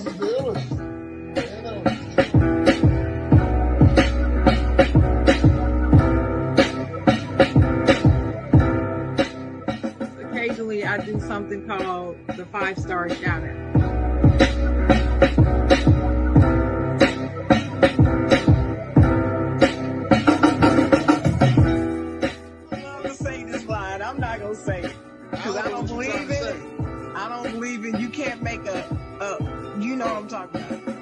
Occasionally, I do something called the 5-star shout out. I'm not gonna say it because I don't believe in it. I don't believe in. You can't make a. You know what I'm talking about.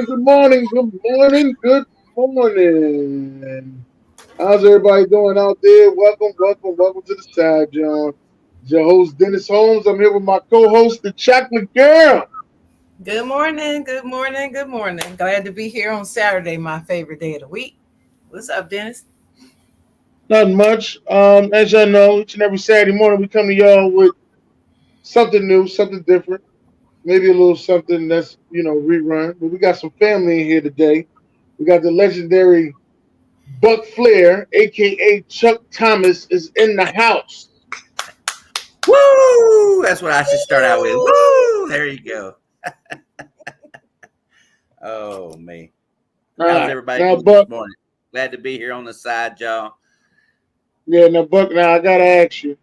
Good morning. How's everybody doing out there? Welcome to the side, John. It's your host, Dennis Holmes. I'm here with my co-host, the Chocolate Girl. Good morning. Glad to be here on Saturday, my favorite day of the week. What's up, Dennis? Not much. As y'all know, each and every Saturday morning we come to y'all with something new, something different. Maybe a little something that's, rerun. But we got some family in here today. We got the legendary Buc Flair, aka Chuck Thomas, is in the house. Woo! That's what I should start out with. Woo! There you go. Oh, man. How's everybody doing this morning? Glad to be here on the side, y'all. Yeah, now, Buck, I got to ask you,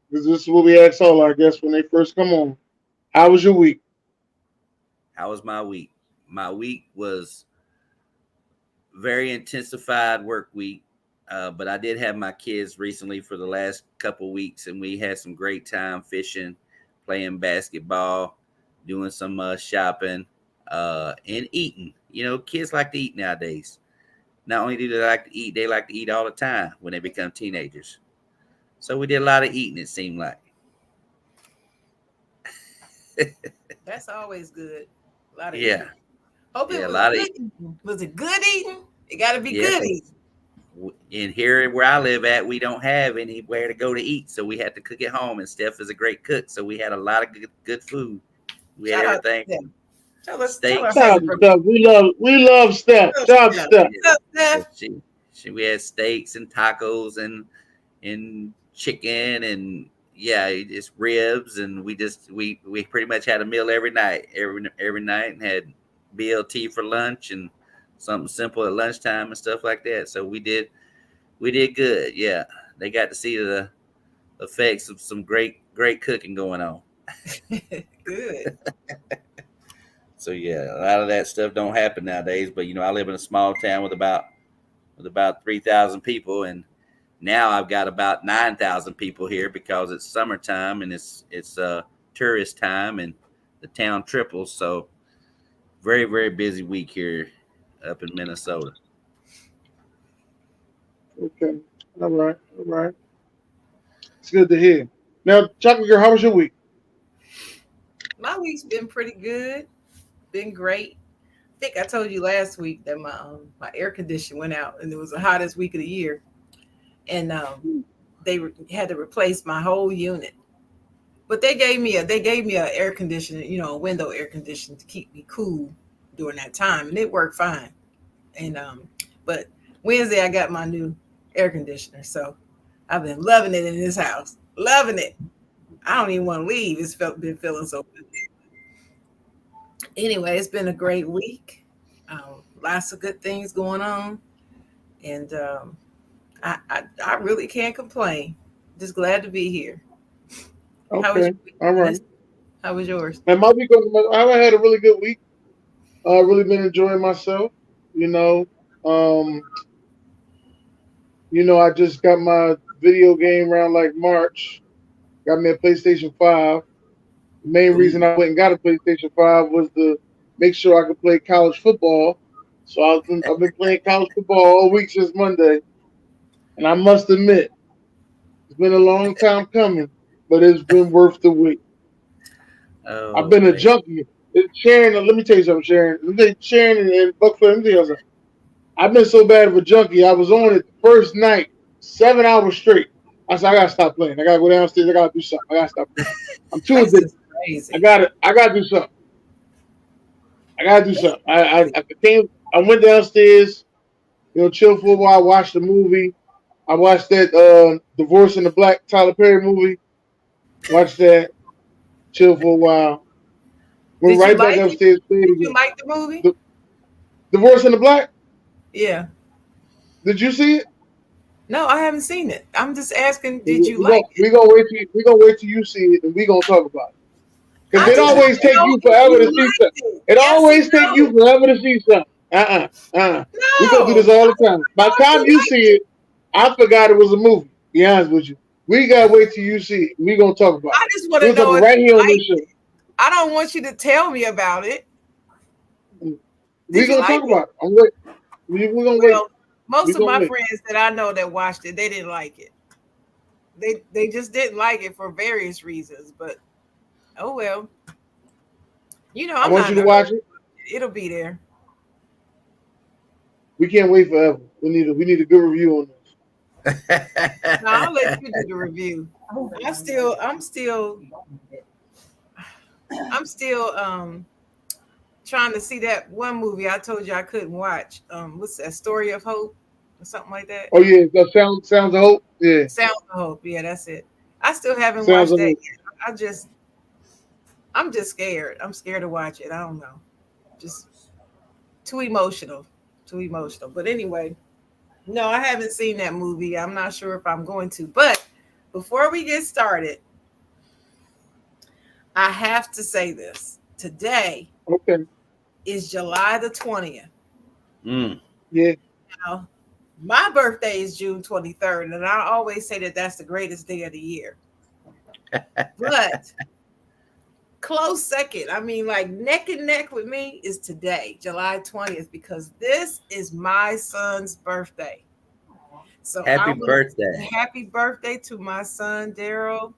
because this is what we ask all our guests when they first come on. How was your week? How was my week? My week was very intensified work week, but I did have my kids recently for the last couple weeks, and we had some great time fishing, playing basketball, doing some shopping, and eating. You know, kids like to eat nowadays. Not only do they like to eat, they like to eat all the time when they become teenagers. So we did a lot of eating, it seemed like. That's always good. A lot of yeah. eating. Hope it Yeah, was a lot good of eating. Was it good eating? It got to be good eating. In here where I live at, we don't have anywhere to go to eat, so we had to cook at home. And Steph is a great cook, so we had a lot of good food. We had everything. Steak. We love Steph. Shout out Steph. We had steaks and tacos and chicken and it's ribs, and we pretty much had a meal every night and had BLT for lunch and something simple at lunchtime and stuff like that. So we did good. Yeah, they got to see the effects of some great cooking going on. Good. So yeah, a lot of that stuff don't happen nowadays. But I live in a small town with about 3,000 people, and now I've got about 9,000 people here because it's summertime and it's tourist time, and the town triples. So very, very busy week here up in Minnesota. Okay. All right. It's good to hear. Now, Chocolate Girl, how was your week? My week's been pretty good. Been great. I think I told you last week that my air conditioner went out, and it was the hottest week of the year. And they had to replace my whole unit. But they gave me a air conditioner, a window air conditioner to keep me cool during that time, and it worked fine. And but Wednesday I got my new air conditioner, so I've been loving it in this house. Loving it. I don't even want to leave. It's been feeling so good. Anyway, it's been a great week. Lots of good things going on, and I really can't complain. Just glad to be here. Okay. How was your week? All right. How was yours? And my week I had a really good week. Really been enjoying myself. I just got my video game around like March. Got me a PlayStation 5. The main reason I went and got a PlayStation 5 was to make sure I could play college football. So I've been playing college football all week since Monday. And I must admit, it's been a long time coming. but it's been worth the wait. I've Oh been a man. junkie. Sharon, let me tell you something, Sharon. Sharon and Buc Flair, let me tell you something. I've been so bad of a junkie. I was on it the first night, 7 hours straight. I said, I gotta stop playing. I gotta go downstairs. I gotta do something. I gotta stop playing. I'm too That's addicted. just crazy. I gotta do something. I gotta do That's something. crazy. I went downstairs, chill for a while, watched the movie. I watched that Divorce in the Black Tyler Perry movie. Watched that, chill for a while. Went Did you right back like it? upstairs, played Did you again. like the movie? The Divorce in the Black. Yeah. Did you see it? No, I haven't seen it. I'm just asking, did you We like gonna it? we gonna wait till you see it, and we gonna talk about it. Because I it just want always to take know you if forever you to see something. liked it. It Yes or always take you no? forever to see something. We gonna do No. this all the time. No, By the if you time you see liked it. it, I forgot it was a movie. Be honest with you. We gotta wait till you see it. We gonna talk about it. I just want We're to gonna talk know about if it right you here on this liked show. it. I don't want you to tell me about it. We Did you gonna like talk it? about it. I'm wait. We gonna wait. Well, most We of gonna my wait. friends that I know that watched it, they didn't like it. They just didn't like it for various reasons. But oh well, I I'm want not you in a to watch hurry. it. It'll be there. We can't wait forever. We need a good review on this. No, I'll let you do the review. I'm still I'm still I'm still trying to see that one movie I told you I couldn't watch. What's that? Story of Hope or something like that. Oh yeah, that sounds of hope. Yeah, Sound of Hope. Yeah, that's it. I still haven't sounds watched of that hope. yet. I'm just scared. I'm scared to watch it. I don't know. Just too emotional. Too emotional. But anyway, no, I haven't seen that movie. I'm not sure if I'm going to. But before we get started, I have to say this. Today Okay. is July the 20th. Mm. Yeah. Now, my birthday is June 23rd, and I always say that that's the greatest day of the year. But close second, I mean, like neck and neck with me is today, July 20th, because this is my son's birthday. So I Happy want to say birthday. happy birthday to my son, Daryl.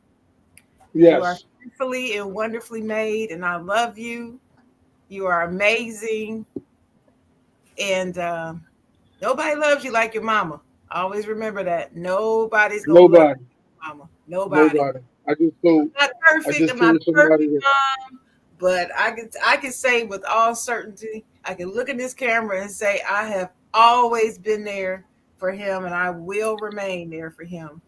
You are Yes. fearfully and wonderfully made, and I love you. You are amazing. And nobody loves you like your mama. Always remember that. Nobody's going to love Nobody. you like mama. Nobody. Nobody. Not I'm just not perfect. I'm not told somebody perfect, that. mom, but I can say with all certainty, I can look in this camera and say I have always been there for him, and I will remain there for him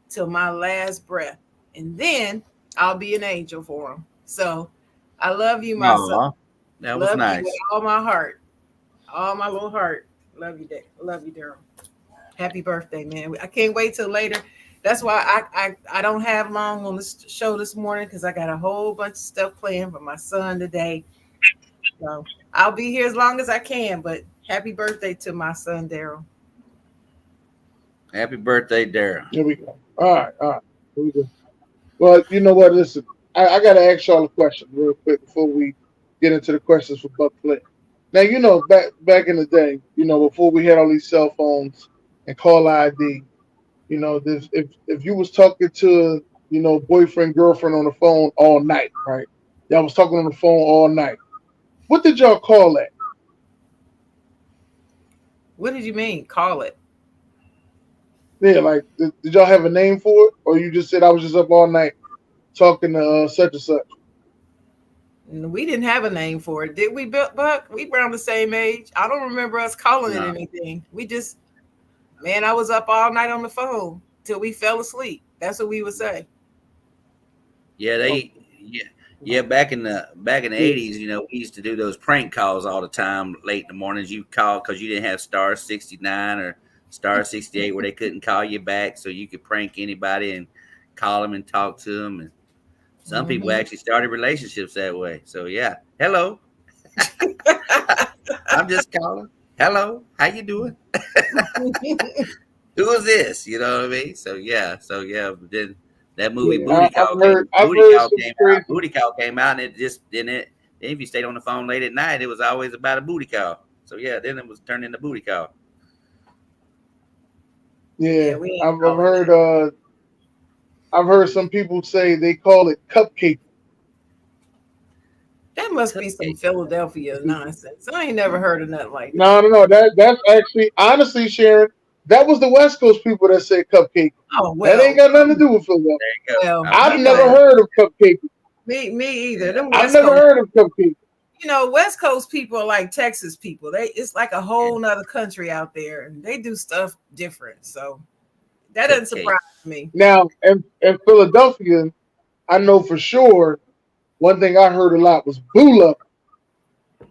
till my last breath. And then I'll be an angel for him. So I love you, my son. Aw, that was Love you with nice. all my heart, all my little heart. Love you, Dad. Love you, Daryl. Happy birthday, man. I can't wait till later. That's why I don't have long on this show this morning because I got a whole bunch of stuff planned for my son today. So I'll be here as long as I can. But happy birthday to my son, Daryl. Happy birthday, Daryl. Here we go. All right. All right. Here we go. Well, you know what? Listen, I got to ask y'all a question real quick before we get into the questions for Buck Flair. Now, back in the day, before we had all these cell phones and call ID, if you was talking to, boyfriend, girlfriend on the phone all night, right? Y'all was talking on the phone all night. What did y'all call that? What did you mean? Call it. Yeah, like, did y'all have a name for it? Or you just said I was just up all night talking to such and such? We didn't have a name for it, did we, Buck? We around the same age. I don't remember us calling it No. anything. We just, man, I was up all night on the phone till we fell asleep. That's what we would say. Yeah, Oh, yeah. Back in the yeah. '80s, we used to do those prank calls all the time. Late in the mornings, you call because you didn't have star 69 or star 68 where they couldn't call you back, so you could prank anybody and call them and talk to them. And some people Hmm. actually started relationships that way. So yeah, hello, I'm just calling. Hello, how you doing? Who is this? You know what I mean? So yeah. But then that movie Yeah, I've heard I've Booty heard Call some came out. crazy. Booty Call came out, and it just then it. Then if you stayed on the phone late at night, it was always about a booty call. So yeah, then it was turned into booty call. Yeah, Yeah, we ain't I've calling heard that. I've heard some people say they call it cupcake. That must be some Philadelphia nonsense. I ain't never heard of nothing like that. No. That's actually honestly, Sharon. That was the West Coast people that said cupcake. Oh That ain't well, got nothing to do with Philadelphia. There you go. well, Okay. I've you never know, heard of cupcake. me either. Yeah. Them I've West never Coast, heard of cupcake. West Coast people are like Texas people. It's like a Yeah. whole nother country out there, and they do stuff different. So that doesn't Cupcake. surprise me. Now, in Philadelphia, I know for sure one thing I heard a lot was boo loving.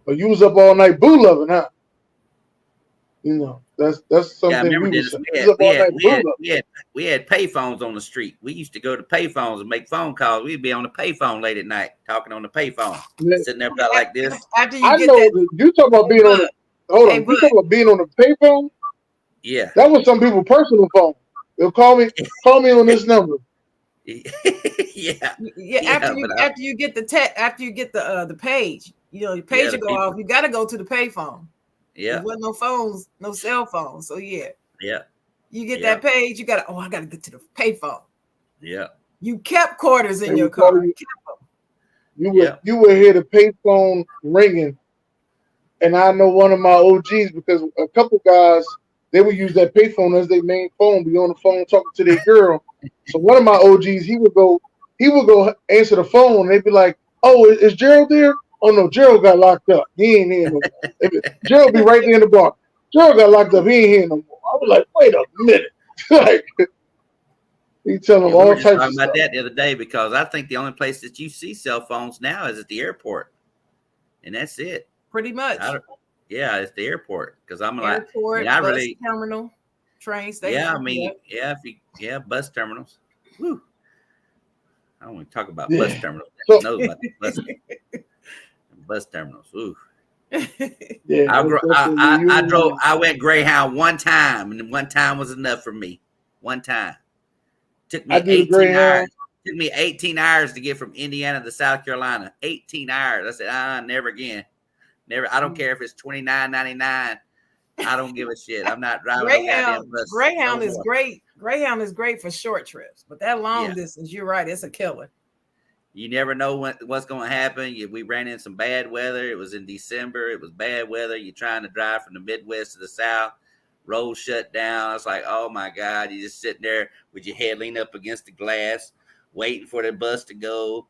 But you was up all night boo loving, huh? That's Yeah, I something remember we was Dennis. saying. You was up all night boo loving. We had pay phones on the street. We used to go to pay phones and make phone calls. We'd be on the pay phone late at night, talking on the pay phone, Man, sitting there about like this. After you I get know that, that you talk about hey being on bud, the hold hey on. You bud, talk about being on the payphone. Yeah. That was some people's personal phone. They'll call me on this number. Yeah. yeah. Yeah. But After you get after you get the page, your yeah, page the will go people. off. You got to go to the payphone. There Yeah. wasn't no phones, no cell phones. So yeah, Yeah. you get Yeah. that page. You got to. Oh, I got to get to the payphone. Yeah. You kept quarters They in your would call car. you. Yeah. You would hear the payphone ringing, and I know one of my OGs because a couple guys they would use that payphone as their main phone, be on the phone talking to their girl. So one of my OGs, he would go answer the phone, and they'd be like, "Oh, is Gerald there? Oh no, Gerald got locked up. He ain't here no more. Gerald be right there in the bar. Gerald got locked up. He ain't here no more." I was like, "Wait a minute!" Like he tell him Yeah. We were all just types of talking about stuff. that the other day because I think the only place that you see cell phones now is at the airport, and that's it. Pretty I much. don't, yeah, it's the airport because I mean, Airport, I bus really, terminal, train yeah, I station. mean, Yep. yeah, bus terminals. Whew, I don't want to talk about bus Yeah. terminals. So Knows about the bus terminals. Ooh. yeah, that's what I drove. you. I went Greyhound one time, and one time was enough for me. One time took I me do the 18 hours. Greyhound. Took me 18 hours to get from Indiana to South Carolina. 18 hours. I said, never again. Never. I don't care if it's $29.99. I don't give a shit. I'm not driving no goddamn bus no Greyhound is more. great. Greyhound is great for short trips, but that long Yeah. distance, you're right, it's a killer. You never know what's going to happen. We ran in some bad weather. It was in December. It was bad weather. You're trying to drive from the Midwest to the South. Road shut down. I was like, oh my God. You're just sitting there with your head leaned up against the glass, waiting for the bus to go.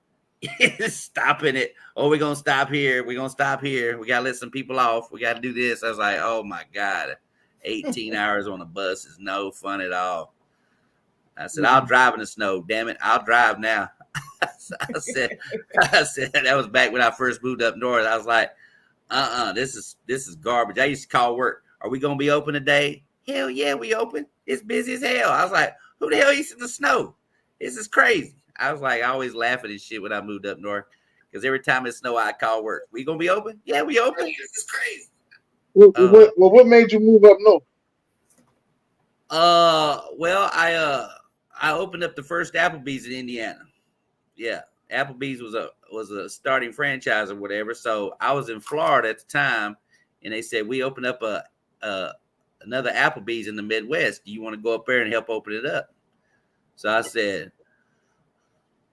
Stopping it. Oh, we're going to stop here. We're going to stop here. We got to let some people off. We got to do this. I was like, oh my God. 18 hours on a bus is no fun at all. I said, I'll drive in the snow. Damn it. I'll drive now. I said, that was back when I first moved up north. I was like, this is garbage. I used to call work. Are we gonna be open today? Hell yeah, we open. It's busy as hell. I was like, who the hell eats in the snow? This is crazy. I was like, I always laughing and shit when I moved up north because every time it snow, I call work. We gonna be open? Yeah, we open. This is crazy. What made you move up north? Well, I opened up the first Applebee's in Indiana. Yeah, Applebee's was a starting franchise or whatever. So I was in Florida at the time, and they said we opened up another Applebee's in the Midwest. Do you want to go up there and help open it up? So I said,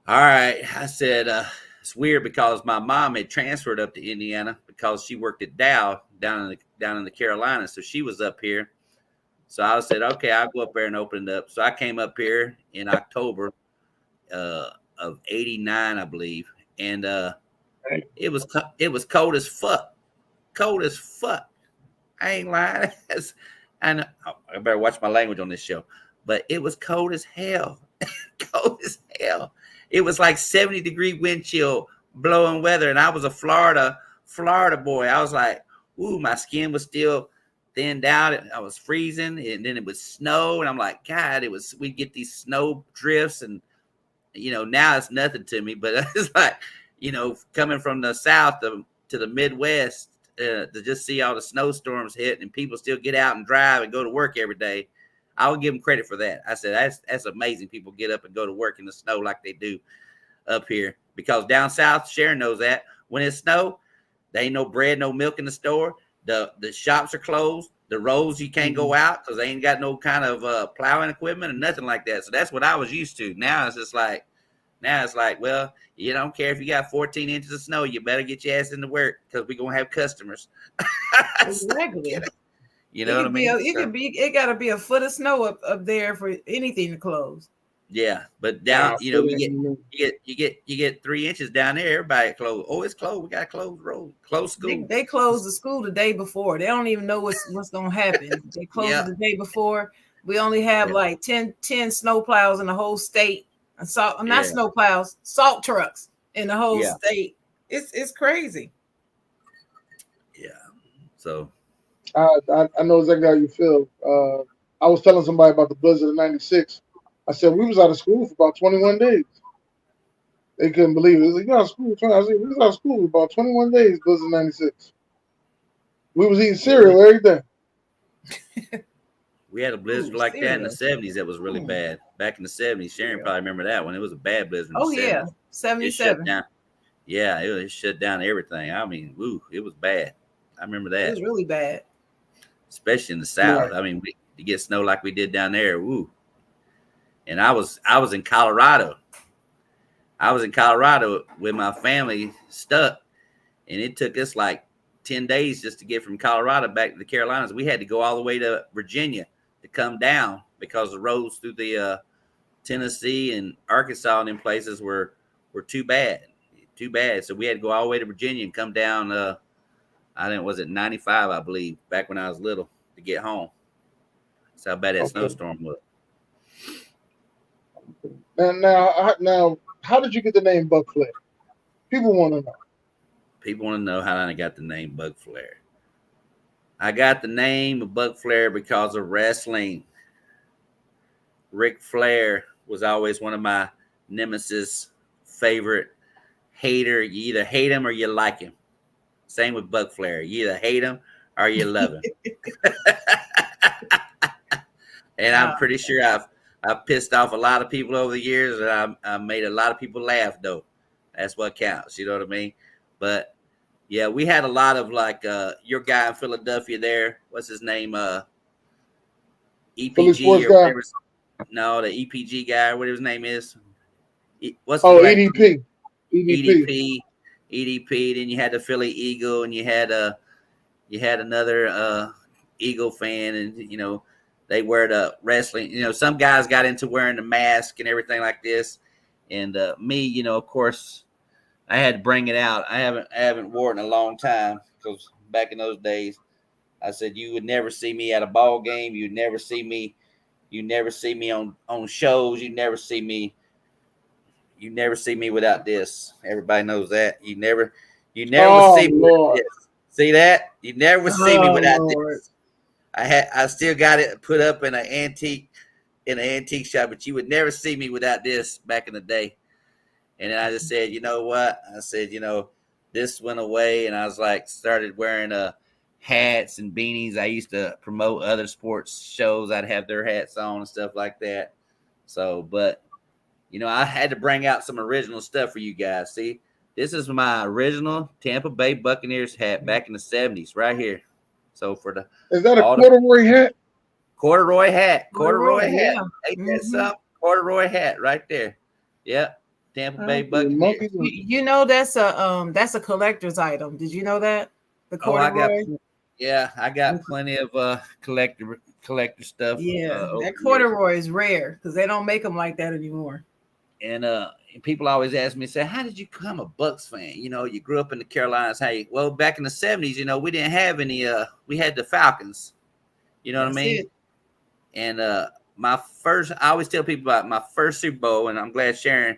all right. I said it's weird because my mom had transferred up to Indiana because she worked at Dow down in the Carolinas, so she was up here. So I said, okay, I'll go up there and open it up. So I came up here in October of '89, I believe, and it was cold as fuck, cold as fuck. I ain't lying. And I better watch my language on this show, but it was cold as hell, cold as hell. It was like 70-degree wind chill, blowing weather, and I was a Florida boy. I was like, ooh, my skin was still thinned out. I was freezing, and then it would snow, and I'm like, God, we'd get these snow drifts, and now it's nothing to me, but it's like, coming from the South to the Midwest to just see all the snowstorms hit and people still get out and drive and go to work every day. I would give them credit for that. I said, that's amazing. People get up and go to work in the snow like they do up here, because down South, Sharon knows that when it snow, there ain't no bread, no milk in the store. The shops are closed. The roads you can't go out because they ain't got no kind of plowing equipment and nothing like that. So that's what I was used to. Now it's like, well, you don't care if you got 14 inches of snow, you better get your ass into work because we're gonna have customers. Exactly. You It know what I could be mean? it gotta be a foot of snow up there for anything to close. Yeah, but down, Nah, you know, for that, you know. you get 3 inches down there. Everybody closed. Oh, it's closed. We got to close road, close school. They closed the school the day before. They don't even know what's gonna happen. They closed it Yeah, the day before. We only have yeah, like 10 snow plows in the whole state. And salt, not yeah, snow plows, salt trucks in the whole yeah, state. It's crazy. yeah. So I know exactly how you feel. I was telling somebody about the blizzard of '96. I said we was out of school for about 21 days. They couldn't believe it. It was like, you out of school? I said, we was out of school for about 21 days, blizzard '96. We was eating really, cereal every day. we had a blizzard Ooh, like that in the cereal. '70s that was really Mm, bad. Back in the '70s, Sharon cereal. probably remember that one. It was a bad blizzard in the Oh yeah, '70s. It shut 77. down. Yeah, it shut down everything. I mean, woo, it was bad. I remember It that, was really bad. especially in the South. Right. I mean, to get snow like we did down there, woo. And I was in Colorado. I was in Colorado with my family stuck, and it took us like 10 days just to get from Colorado back to the Carolinas. We had to go all the way to Virginia to come down because the roads through the Tennessee and Arkansas and them places were too bad, too bad. So we had to go all the way to Virginia and come down. I think was it 95, I believe, back when I was little to get home. That's how bad that Okay. snowstorm was. Now, how did you get the name Buc Flair? People want to know. People want to know how I got the name Buc Flair. I got the name of Buc Flair because of wrestling. Ric Flair was always one of my nemesis, favorite hater. You either hate him or you like him. Same with Buc Flair. You either hate him or you love him. And I'm Uh, pretty sure I've pissed off a lot of people over the years, and I made a lot of people laugh though. That's what counts. You know what I mean? But yeah, we had a lot of like your guy in Philadelphia there. What's his name? Philly EPG sports or guy. whatever. No, the EPG guy, whatever his name is. What's the Oh, black EDP. EDP. EDP? EDP. Then you had the Philly Eagle, and you had another Eagle fan, and they wear the wrestling. Some guys got into wearing the mask and everything like this, and me, of course, I had to bring it out. I haven't worn it in a long time because back in those days, I said you would never see me at a ball game. You'd never see me. You never see me on shows. You never see me without this. Everybody knows that. You never will Oh see me without Lord. this. See that? You never will see me oh without Lord. this. I still got it put up in an antique shop, but you would never see me without this back in the day. And then I just said, you know what? I said, this went away, and I was like, started wearing hats and beanies. I used to promote other sports shows. I'd have their hats on and stuff like that. So, but I had to bring out some original stuff for you guys. See, this is my original Tampa Bay Buccaneers hat back in the '70s, right here. So for Is that a all the corduroy hat? corduroy hat, Corduroy, corduroy hat. yeah. Ain't that Hmm. something? Corduroy hat right there. Yep, Tampa Bay The monkeys. Buccaneers. You know that's a collector's item. Did you know that? The Oh, corduroy? I got plenty of collector stuff Yeah, over that the years. corduroy is rare because they don't make them like that anymore. And people always ask me, say, how did you become a Bucks fan? You grew up in the Carolinas. Well, back in the '70s, we didn't have any. We had the Falcons. You know what I That's mean? it. And I always tell people about my first Super Bowl, and I'm glad Sharon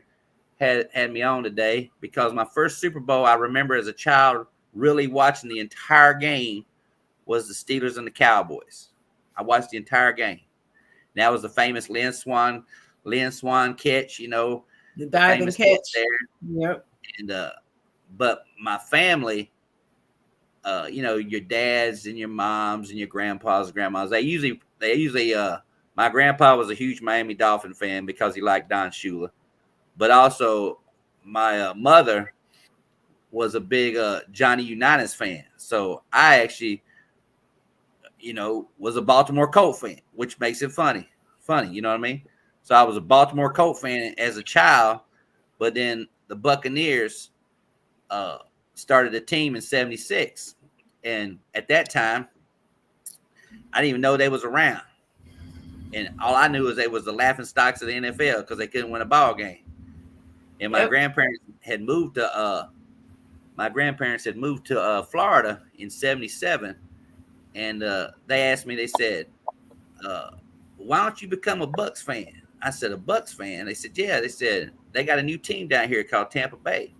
had me on today because my first Super Bowl I remember as a child really watching the entire game was the Steelers and the Cowboys. I watched the entire game. That was the famous Lynn Swan catch, The the diving famous catch catch. there. Yep. And but my family, your dads and your moms and your grandpas and grandmas, they usually my grandpa was a huge Miami Dolphin fan because he liked Don Shula. But also my mother was a big Johnny Unitas fan. So I actually was a Baltimore Colt fan, which makes it funny. Funny, you know what I mean? So I was a Baltimore Colt fan as a child, but then the Buccaneers uh, started a team in '76, and at that time, I didn't even know they was around. And all I knew is they was the laughing stocks of the NFL because they couldn't win a ball game. And Yep. my grandparents had moved to Florida in '77, and they asked me. They said, uh, "Why don't you become a Bucks fan?" I said, "A Bucks fan?" They said, "Yeah." They said they got a new team down here called Tampa Bay.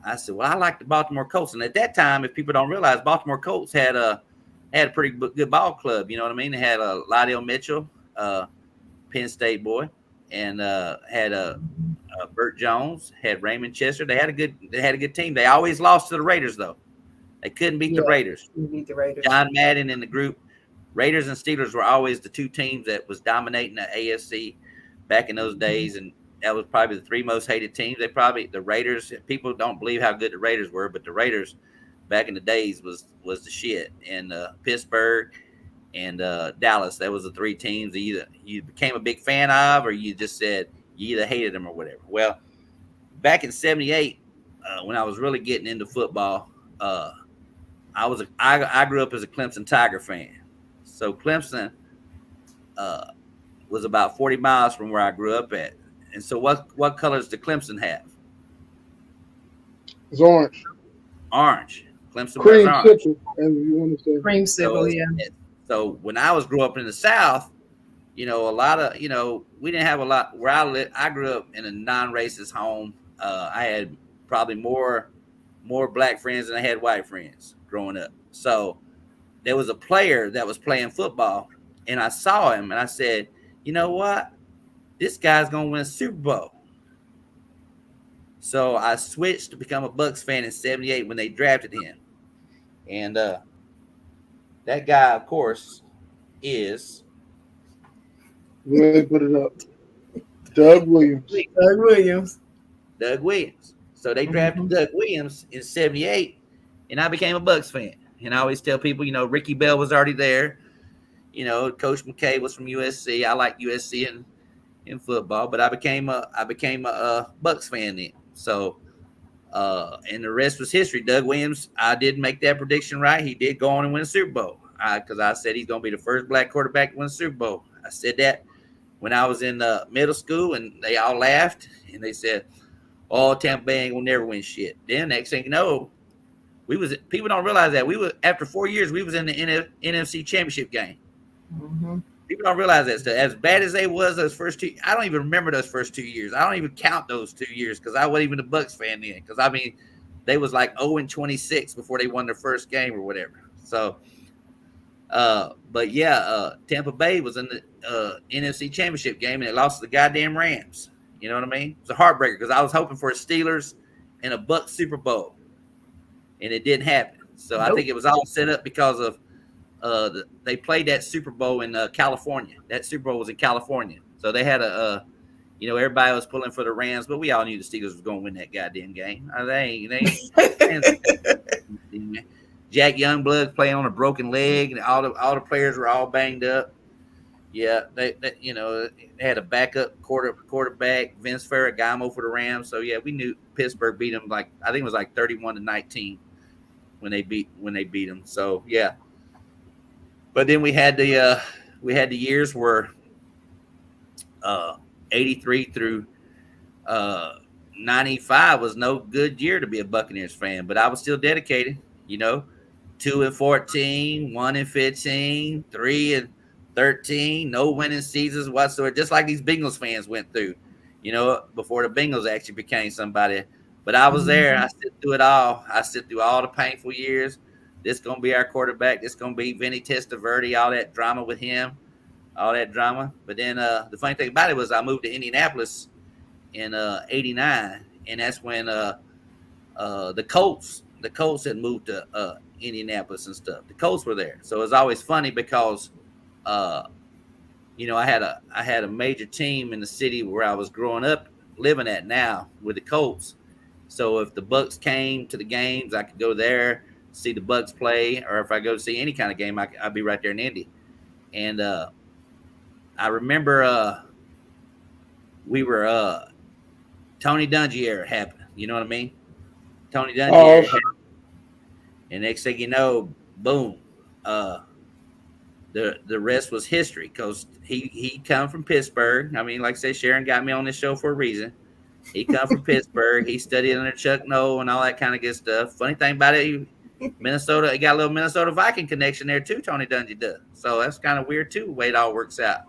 I said, "Well, I like the Baltimore Colts." And at that time, if people don't realize, Baltimore Colts had a pretty good ball club. You know what I mean? They had Lydell Mitchell, Penn State boy, and had Burt Jones, had Raymond Chester. They had a good team. They always lost to the Raiders though. They couldn't beat the Yeah. Raiders. We beat the Raiders. John Madden in the group. Raiders and Steelers were always the two teams that was dominating the AFC back in those days, and that was probably the three most hated teams. The Raiders. People don't believe how good the Raiders were, but the Raiders back in the days was the shit. And Pittsburgh and Dallas. That was the three teams that either you became a big fan of, or you just said you either hated them or whatever. Well, back in '78, when I was really getting into football, I grew up as a Clemson Tiger fan. So Clemson was about 40 miles from where I grew up at. And so what colors did Clemson have? It's orange. Orange. Clemson wears Cream orange. sickle, as you want to say. Creamsicle, yeah. So when I was growing up in the South, a lot of, we didn't have a lot where I lived. I grew up in a non-racist home. I had probably more black friends than I had white friends growing up. So there was a player that was playing football, and I saw him, and I said, you know what? This guy's going to win a Super Bowl. So I switched to become a Bucks fan in '78 when they drafted him. And that guy, of course, is Let me put it up. Doug Williams. Doug Williams. Doug Williams. So they drafted Doug Williams in '78, and I became a Bucks fan. And I always tell people, Ricky Bell was already there. Coach McKay was from USC. I like USC in football, but I became a Bucks fan then. So, and the rest was history. Doug Williams, I did make that prediction right. He did go on and win a Super Bowl because I said he's going to be the first black quarterback to win a Super Bowl. I said that when I was in middle school, and they all laughed and they said, "Oh, Tampa Bay ain't gonna never win shit." Then next thing you know, people don't realize that after 4 years we was in the NFC Championship game. Mm-hmm. People don't realize that stuff. As bad as they was those first two, I don't even remember those first 2 years. I don't even count those 2 years because I wasn't even a Bucks fan then. Because they was like 0-26 before they won their first game or whatever. So, but yeah, Tampa Bay was in the NFC Championship game and it lost to the goddamn Rams. You know what I mean? It's a heartbreaker because I was hoping for a Steelers and a Bucks Super Bowl, and it didn't happen. So I think it was all set up because of they played that Super Bowl in California. That Super Bowl was in California, so they had everybody was pulling for the Rams, but we all knew the Steelers was going to win that goddamn game. They Jack Youngblood playing on a broken leg, and all the players were all banged up. Yeah, they had a backup quarterback, Vince Ferragamo for the Rams. So yeah, we knew Pittsburgh beat them I think it was like 31-19 when they beat them. So yeah, but then we had the years where 83 through 95 was no good year to be a Buccaneers fan, but I was still dedicated. 2-14, 1-15, 3-13, no winning seasons whatsoever, just like these Bengals fans went through, before the Bengals actually became somebody. But I was there. I sit through it all. I sit through all the painful years. This going to be our quarterback. This going to be Vinny Testaverde, all that drama with him, all that drama. But then the funny thing about it was I moved to Indianapolis in '89, and that's when the Colts had moved to Indianapolis and stuff. The Colts were there. So it was always funny because I had a major team in the city where I was growing up living at now with the Colts. So if the Bucks came to the games, I could go there. see the Bucks play, or if I go see any kind of game, I'll be right there in Indy. And I remember we were Tony Dungy era happened. You know what I mean? Tony Dungy Oh, era okay. happened. And next thing you know, boom, uh, the rest was history because he come from Pittsburgh. I mean, like I said, Sharon got me on this show for a reason. He come from Pittsburgh. He studied under Chuck Noll and all that kind of good stuff. Funny thing about it, Minnesota, he got a little Minnesota Viking connection there too. Tony Dungy does. So that's kind of weird too, the way it all works out.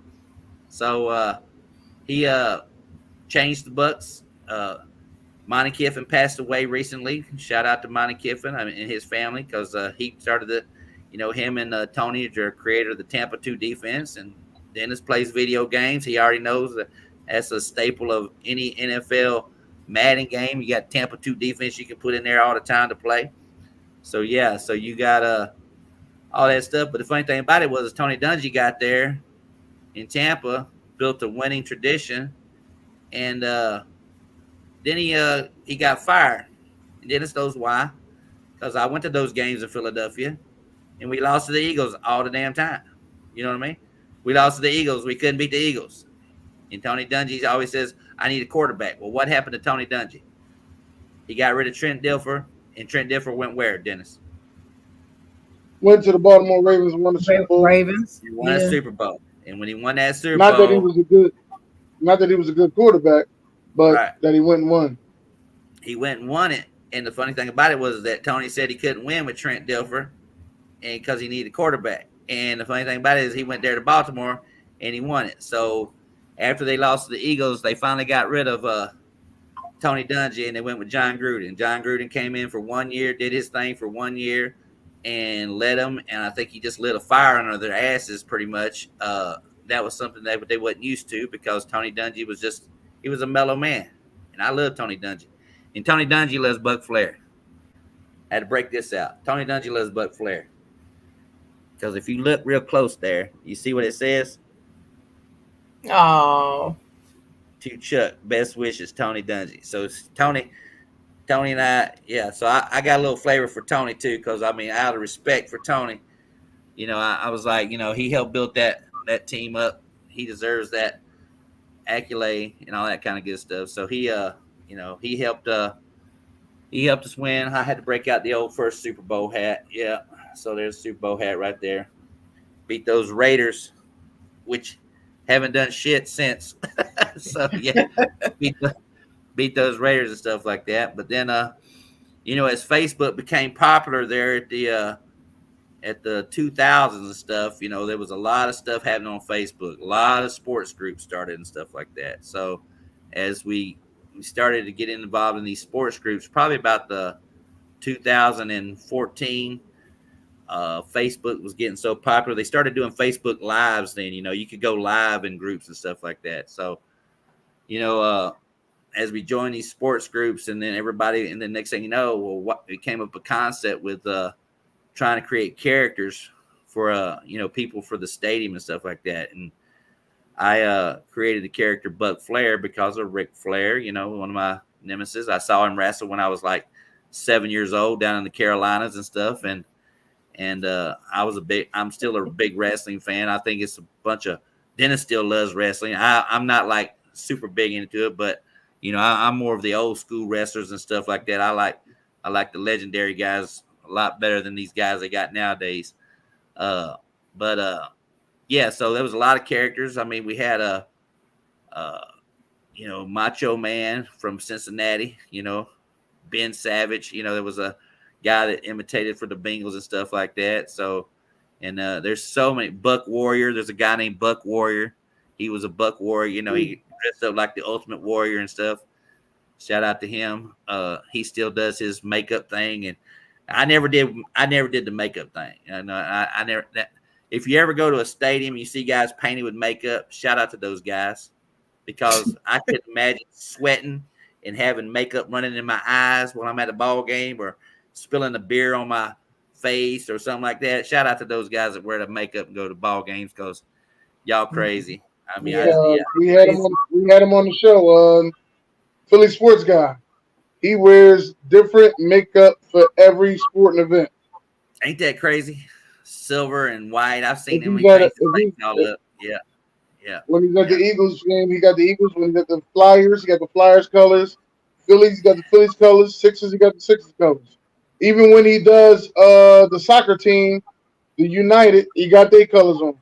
So he changed the Bucks. Monty Kiffin passed away recently. Shout out to Monty Kiffin, and his family, because he started the, him and Tony are creator of the Tampa 2 defense. And Dennis plays video games. He already knows that that's a staple of any NFL Madden game. You got Tampa 2 defense you can put in there all the time to play. So yeah, so you got all that stuff. But the funny thing about it was Tony Dungy got there in Tampa, built a winning tradition, and then he got fired. And Dennis knows why. Because I went to those games in Philadelphia, and we lost to the Eagles all the damn time. You know what I mean? We lost to the Eagles. We couldn't beat the Eagles. And Tony Dungy always says, I need a quarterback. Well, what happened to Tony Dungy? He got rid of Trent Dilfer, and Trent Dilfer went where, Dennis? Went to the Baltimore Ravens and won the Super Bowl. Ravens. He won a Super Bowl. And when he won that Super Not that he Bowl, was a good, not that he was a good quarterback, but right, that he went and won. he went and won it. And the funny thing about it was that Tony said he couldn't win with Trent Dilfer, and because he needed a quarterback. And the funny thing about it is he went there to Baltimore and he won it. So after they lost to the Eagles, they finally got rid of Tony Dungy and they went with John Gruden. John Gruden came in for 1 year, did his thing for 1 year, and led them. And I think he just lit a fire under their asses pretty much. That was something that they wasn't used to, because Tony Dungy he was a mellow man. And I love Tony Dungy. And Tony Dungy loves Buc Flair. I had to break this out. Tony Dungy loves Buc Flair. Because if you look real close there, you see what it says? Oh. To Chuck, best wishes, Tony Dungy. So Tony and I, yeah. So I got a little flavor for Tony too, because I mean, out of respect for Tony, I was like, he helped build that team up. He deserves that accolade and all that kind of good stuff. So he helped us win. I had to break out the old first Super Bowl hat. Yeah. So there's a Super Bowl hat right there. Beat those Raiders, which haven't done shit since. So yeah, beat those Raiders and stuff like that. But then as Facebook became popular there at the 2000s and stuff, there was a lot of stuff happening on Facebook. A lot of sports groups started and stuff like that. So as we started to get involved in these sports groups, probably about the 2014, Facebook was getting so popular. They started doing Facebook lives then. You could go live in groups and stuff like that. So, as we joined these sports groups, and then everybody, and then next thing you know, it came up a concept with trying to create characters for people for the stadium and stuff like that. And I created the character Buc Flair because of Ric Flair, one of my nemesis. I saw him wrestle when I was like 7 years old down in the Carolinas and stuff. And I'm still a big wrestling fan. I think it's a bunch of, Dennis still loves wrestling. I'm not like super big into it, but I'm more of the old school wrestlers and stuff like that. I like the legendary guys a lot better than these guys they got nowadays. Yeah, so there was a lot of characters. I mean, we had Macho Man from Cincinnati, Ben Savage, there was a guy that imitated for the Bengals and stuff like that. So, and there's so many. Buck Warrior, there's a guy named Buck Warrior. He was a Buck Warrior, he dressed up like the Ultimate Warrior and stuff. Shout out to him. He still does his makeup thing, and I never did the makeup thing. I never. If you ever go to a stadium and you see guys painted with makeup, shout out to those guys, because I could imagine sweating and having makeup running in my eyes while I'm at a ball game, or spilling a beer on my face or something like that. Shout out to those guys that wear the makeup and go to ball games, because y'all crazy. I mean, we had him on the show. Philly sports guy. He wears different makeup for every sporting event. Ain't that crazy? Silver and white. I've seen If him. he He got a, changed if the he things all up. Yeah, yeah, when he's got the yeah, Eagles game, he got the Eagles. When he got the Flyers, he got the Flyers colors. Phillies, he got the Phillies colors. Sixers, he got the Sixers colors. Even when he does the soccer team, the United, he got their colors on.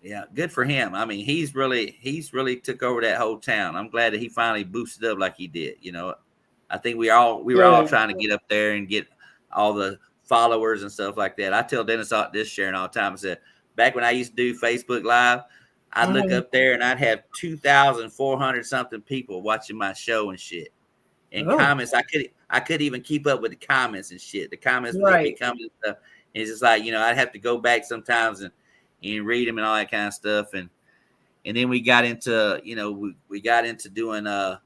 yeah. Good for him. I mean, he's really took over that whole town. I'm glad that he finally boosted up like he did. I think we were all Yeah, trying to get up there and get all the followers and stuff like that. I tell Dennis this sharing all the time. I said back when I used to do Facebook Live, I'd look Mhm. up there and I'd have 2,400 something people watching my show and shit. And Oh, comments, I could even keep up with the comments and shit. The comments would just be right. coming and stuff. And it's just like, I'd have to go back sometimes and read them and all that kind of stuff. And then we got into, we got into doing uh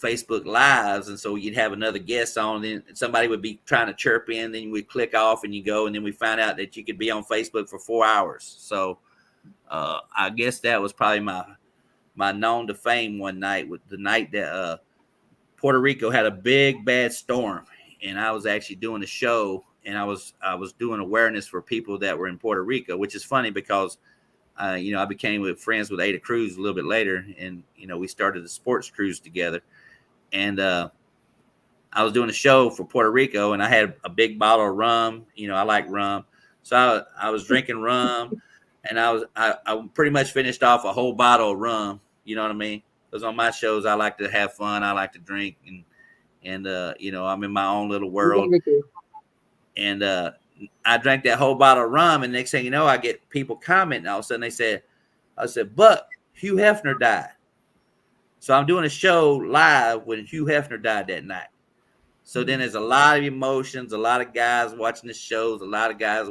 Facebook Lives, and so you'd have another guest on, then somebody would be trying to chirp in, then we click off and you go, and then we found out that you could be on Facebook for 4 hours. So I guess that was probably my known to fame one night, with the night that Puerto Rico had a big bad storm, and I was actually doing a show, and I was doing awareness for people that were in Puerto Rico, which is funny because I became friends with Ada Cruz a little bit later, and we started the sports cruise together, and I was doing a show for Puerto Rico, and I had a big bottle of rum. I like rum, so I was drinking rum, and I pretty much finished off a whole bottle of rum. You know what I mean? Because on my shows, I like to have fun, I like to drink, and I'm in my own little we're gonna world, get there. and I drank that whole bottle of rum, and next thing you know, I get people commenting. All of a sudden, I said, "Buck, Hugh Hefner died." So I'm doing a show live when Hugh Hefner died that night. So then there's a lot of emotions, a lot of guys watching the shows, a lot of guys,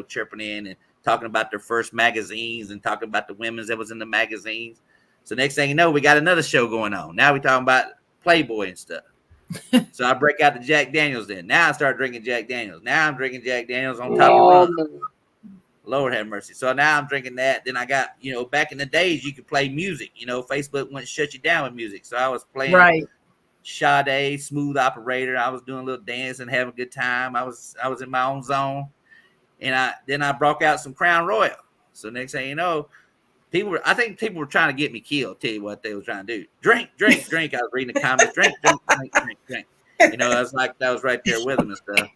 chirping in and talking about their first magazines and talking about the women's that was in the magazines. So next thing you know, we got another show going on. Now we're talking about Playboy and stuff. So I break out the Jack Daniels then. Now I start drinking Jack Daniels. Now I'm drinking Jack Daniels on top of rum. Oh man, Lord have mercy. So now I'm drinking that. Then I got, back in the days, you could play music. Facebook wouldn't shut you down with music. So I was playing Right. Sade, Smooth Operator. I was doing a little dance and having a good time. I was in my own zone. And I broke out some Crown Royal. So next thing you know, I think people were trying to get me killed. Tell you what they were trying to do. Drink, drink, drink. I was reading the comments. Drink, drink, drink, drink, drink. I was like, I was right there with them and stuff.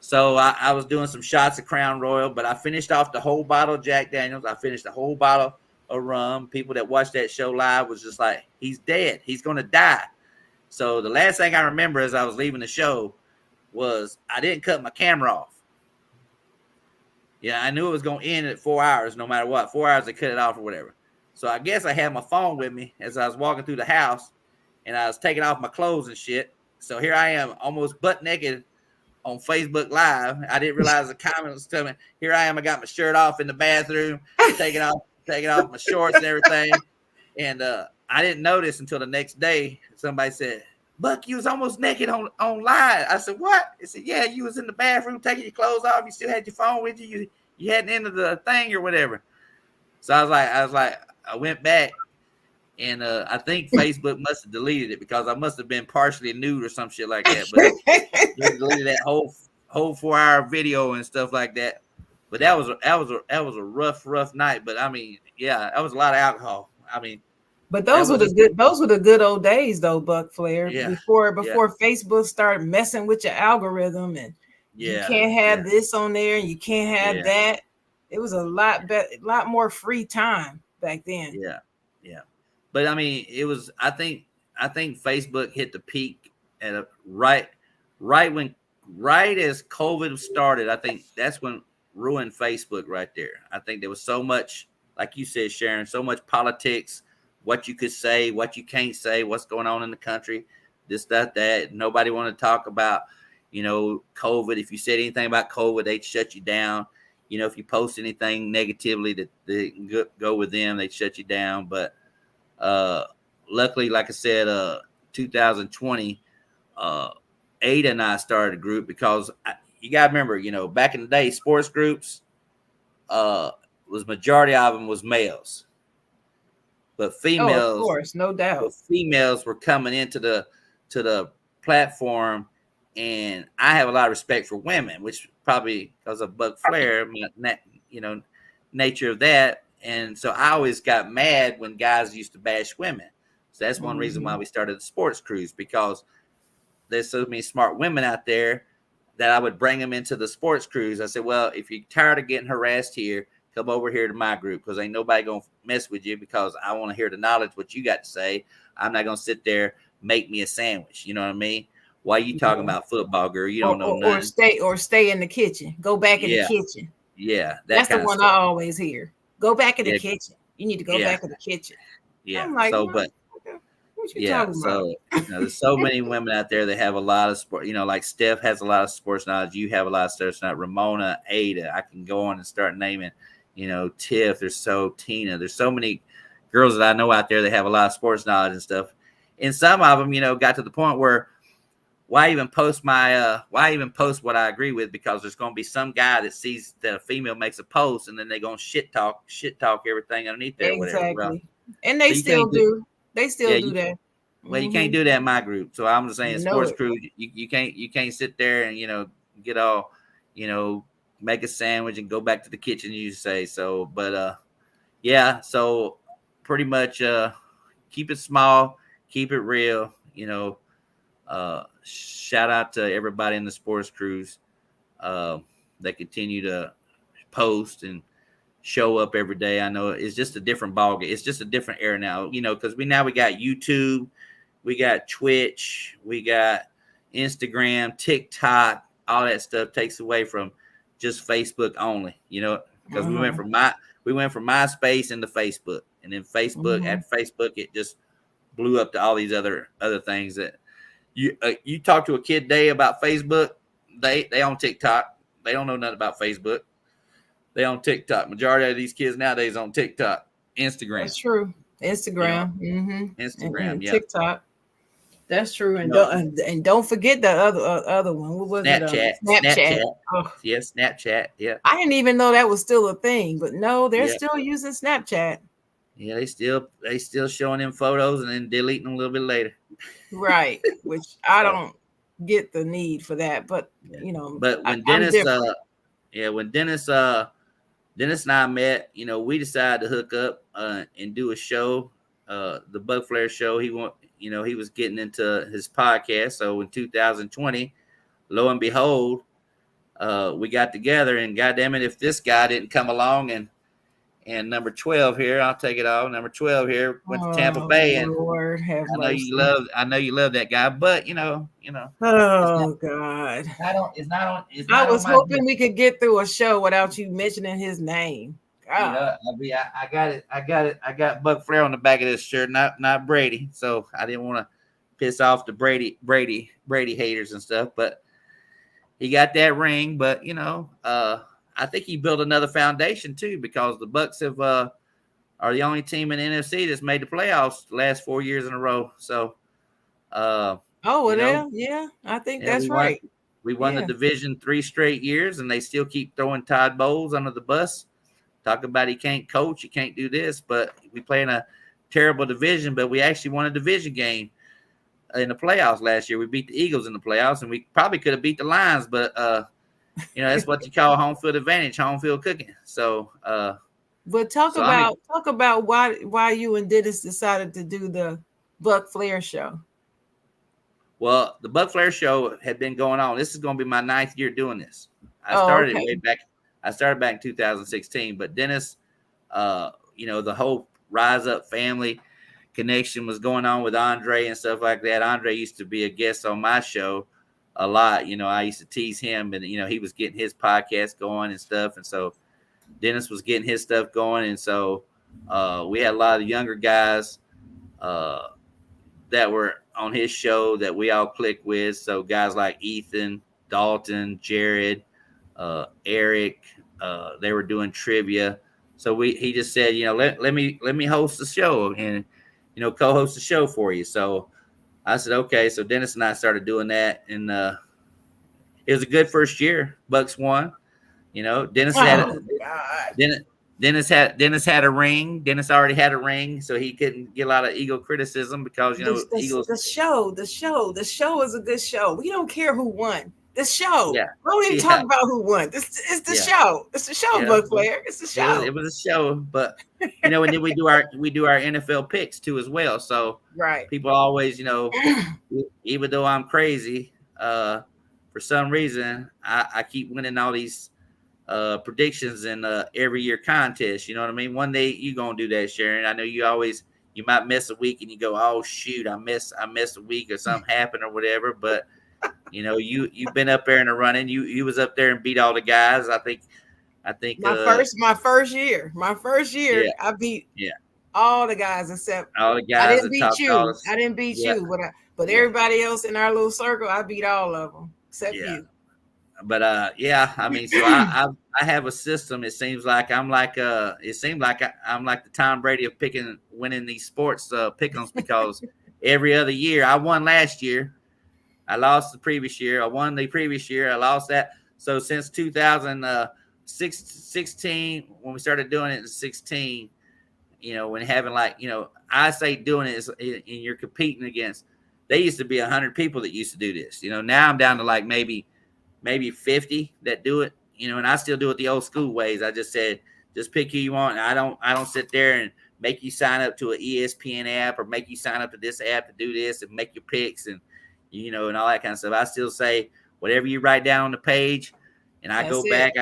So I was doing some shots of Crown Royal, but I finished off the whole bottle of Jack Daniels. I finished the whole bottle of rum. People that watched that show live was just like, he's dead. He's going to die. So the last thing I remember as I was leaving the show was I didn't cut my camera off. Yeah, I knew it was going to end at 4 hours no matter what. 4 hours to cut it off or whatever. So I guess I had my phone with me as I was walking through the house, and I was taking off my clothes and shit. So here I am almost butt naked on Facebook Live. I didn't realize the comment was coming. Here I am. I got my shirt off in the bathroom, taking off my shorts and everything. And I didn't notice until the next day. Somebody said, "Buck, you was almost naked on live." I said, "What?" They said, "Yeah, you was in the bathroom taking your clothes off. You still had your phone with you. You hadn't ended the thing or whatever." So I went back, and I think Facebook must have deleted it because I must have been partially nude or some shit like that. But they deleted that whole 4 hour video and stuff like that. But that was a rough night. But I mean, yeah, that was a lot of alcohol. I mean, But that was just those were the good old days though, Buc Flair. yeah, yeah, Before Facebook started messing with your algorithm and you yeah, can't yeah, have this on there and you can't have yeah, that. It was a lot more free time back then. yeah, yeah. But I mean, it was. I think Facebook hit the peak at a right when right as COVID started. I think that's when ruined Facebook right there. I think there was so much, like you said, Sharon, so much politics, what you could say, what you can't say, what's going on in the country, this, that. Nobody wanted to talk about, COVID. If you said anything about COVID, they'd shut you down. If you post anything negatively that they go with them, they'd shut you down. But uh, luckily, like I said, 2020, Ada and I started a group because you got to remember, back in the day, sports groups uh, was majority of them was males, but Oh, of females course, no doubt. were coming into the platform and I have a lot of respect for women, which probably because of Buc Flair, you know, nature of that. And so I always got mad when guys used to bash women. So that's one reason why Mhm. we started the sports cruise, because there's so many smart women out there that I would bring them into the sports cruise. I said, well, if you're tired of getting harassed here, come over here to my group, because ain't nobody going to mess with you, because I want to hear the knowledge, what you got to say. I'm not going to sit there, make me a sandwich. You know what I mean? Why you talking Yeah. about football, girl? You don't know Or nothing. stay in the kitchen. Go back in the Yeah. kitchen. Yeah. That That's the kind of one I stuff. always hear. Go back in the Yeah. kitchen. You need to go Yeah. back in the kitchen. Yeah. I'm like, So, but motherfucker, what you yeah. talking about? So, there's so many women out there that have a lot of sport. Like Steph has a lot of sports knowledge. You have a lot of sports knowledge. Ramona, Ada. I can go on and start naming. Tiff. Tina. There's so many girls that I know out there that have a lot of sports knowledge and stuff. And some of them, got to the point where why even post what I agree with, because there's going to be some guy that sees that a female makes a post, and then they're going to shit talk everything underneath there, whatever. Well, Exactly. And so they you still can't do. do. They still Yeah, do that. well, you can't do that in my group. So I'm just saying, Know sports it. crew, you can't sit there and get all you know make a sandwich and go back to the kitchen. You say so, but yeah. So pretty much keep it small, keep it real. Shout out to everybody in the sports crews uh, that continue to post and show up every day. I know it's just a different ballgame. It's just a different era now, because we got YouTube, we got Twitch, we got Instagram, TikTok, all that stuff takes away from just Facebook only, because Uh-huh. we went from MySpace into Facebook, and then Facebook, Hmm. after Facebook, it just blew up to all these other things that you talk to a kid today about Facebook, they on TikTok, they don't know nothing about Facebook. They on TikTok. Majority of these kids nowadays on TikTok, Instagram. That's true. You know, Instagram. Instagram. And Yeah, TikTok. That's true. you know, And don't forget the other one. What was it? Snapchat. Snapchat. Oh, Yeah, Snapchat. Yeah, I didn't even know that was still a thing. But no, they're yeah, still using Snapchat. yeah. They still showing them photos and then deleting them a little bit later. Right. Which I So don't get the need for that. But yeah. But when I'm Dennis, different. when Dennis and I met, we decided to hook up and do a show, the Buc Flair show. He was getting into his podcast. So in 2020, lo and behold, we got together, and goddamn it, if this guy didn't come along and number 12 here, I'll take it all. Number 12 here went to Tampa Oh Bay, and Lord, have mercy. I know you love that guy, but it's not Oh God. it's I not on was my hoping we could get through a show without you mentioning his name. God. I got it. I got Buc Flair on the back of this shirt, not Brady. So I didn't want to piss off the Brady haters and stuff. But he got that ring. But I think he built another foundation too, because the Bucks are the only team in the NFC that's made the playoffs the last 4 years in a row. So uh, Oh, you know, well, yeah, I think yeah, that's right. we won the Yeah. division 3 straight years, and they still keep throwing Todd Bowles under the bus. Talk about he can't coach, he can't do this, but we play in a terrible division. But we actually won a division game in the playoffs last year. We beat the Eagles in the playoffs, and we probably could have beat the Lions, but that's what you call home field advantage, home field cooking. So But so I'm talk about why you and Dennis decided to do the Buc Flair show. well, the Buc Flair show had been going on. This is going to be my 9th year doing this. I Oh, started it okay. way back. I started back in 2016, but Dennis, the whole Rise Up family connection was going on with Andre and stuff like that. Andre used to be a guest on my show a lot. I used to tease him, and he was getting his podcast going and stuff, and so Dennis was getting his stuff going, and so we had a lot of younger guys that were on his show that we all clicked with. So guys like Ethan, Dalton, Jared, Eric, they were doing trivia. So he just said, let me host the show and co-host the show for you. So I said okay. So Dennis and I started doing that, and it was a good first year. Bucks won. Dennis had Oh God. Dennis. Dennis had a ring. Dennis already had a ring, so he couldn't get a lot of ego criticism because Eagles. The show is a good show. We don't care who won. The show. Yeah, We don't even talk yeah, about who won. This is the yeah, show. It's the show, yeah. Buc Flair. It's the show. It was a show, but and then we do our NFL picks too as well. So Right. people always, even though I'm crazy, for some reason I keep winning all these predictions in every year contest. You know what I mean? One day you gonna do that, Sharon. I know you might miss a week and you go, oh shoot, I missed a week or something happened or whatever. But you've been up there in the running. You was up there and beat all the guys. I think my first year yeah, I beat yeah, all the guys except all the I guys didn't that beat topped all you. us. I didn't beat Yeah, you, but yeah, everybody else in our little circle, I beat all of them except yeah. you. But yeah, I mean, so I have a system. It seems like I'm like I'm like the Tom Brady of winning these sports pick'ems because every other year I won last year, I lost the previous year, I won the previous year, I lost that. So since 2016, when we started doing it in 16, when having I say doing it is, and you're competing against. They used to be 100 people that used to do this. Now I'm down to like maybe 50 that do it, and I still do it the old school ways. I just said, just pick who you want. And I don't sit there and make you sign up to an ESPN app or make you sign up to this app to do this and make your picks and and all that kind of stuff. I still say whatever you write down on the page, and I That's go it. back.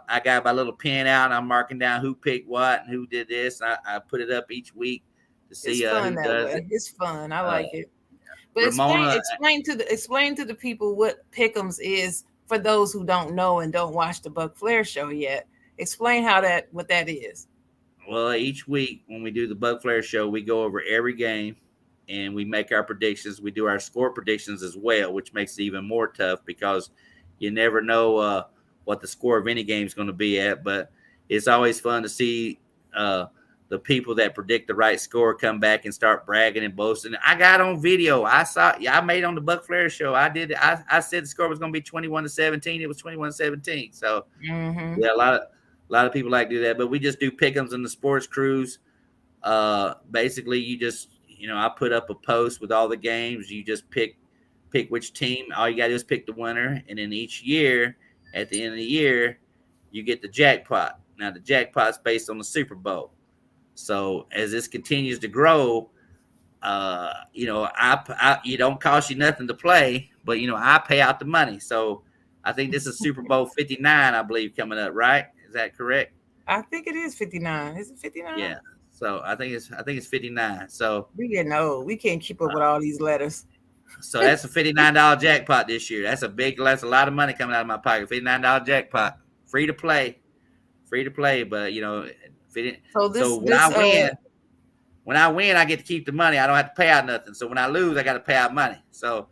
I got my little pen out, and I'm marking down who picked what and who did this. And I put it up each week to It's see fun who that does it. way. It's fun. I Uh, like it. But Ramona, explain to the people what Pick'ems is for those who don't know and don't watch the Buc Flair show yet. Explain what that is. well, each week when we do the Buc Flair show, we go over every game and we make our predictions. We do our score predictions as well, which makes it even more tough because you never know what the score of any game is going to be at. But it's always fun to see the people that predict the right score come back and start bragging and boasting. I got on video. I made on the Buc Flair show. I did. I said the score was going to be 21-17. It was 21-17. So Mm-hmm. yeah, a lot of people like to do that, but we just do pick'ems in the sports cruise. Basically, you just I put up a post with all the games. You just pick which team. All you got to do is pick the winner, and then each year, at the end of the year, you get the jackpot. Now the jackpot's based on the Super Bowl. So as this continues to grow, it don't cost you nothing to play, but I pay out the money. So I think this is Super Bowl 59, I believe, coming up. Right? Is that correct? I think it is 59. Is it 59? Yeah. So I think it's 59. So We getting old. We can't keep up with all these letters. that's a $59 jackpot this year. That's a lot of money coming out of my pocket. $59 jackpot, free to play. But So so when I win, I get to keep the money. I don't have to pay out nothing. So when I lose, I got to pay out money. So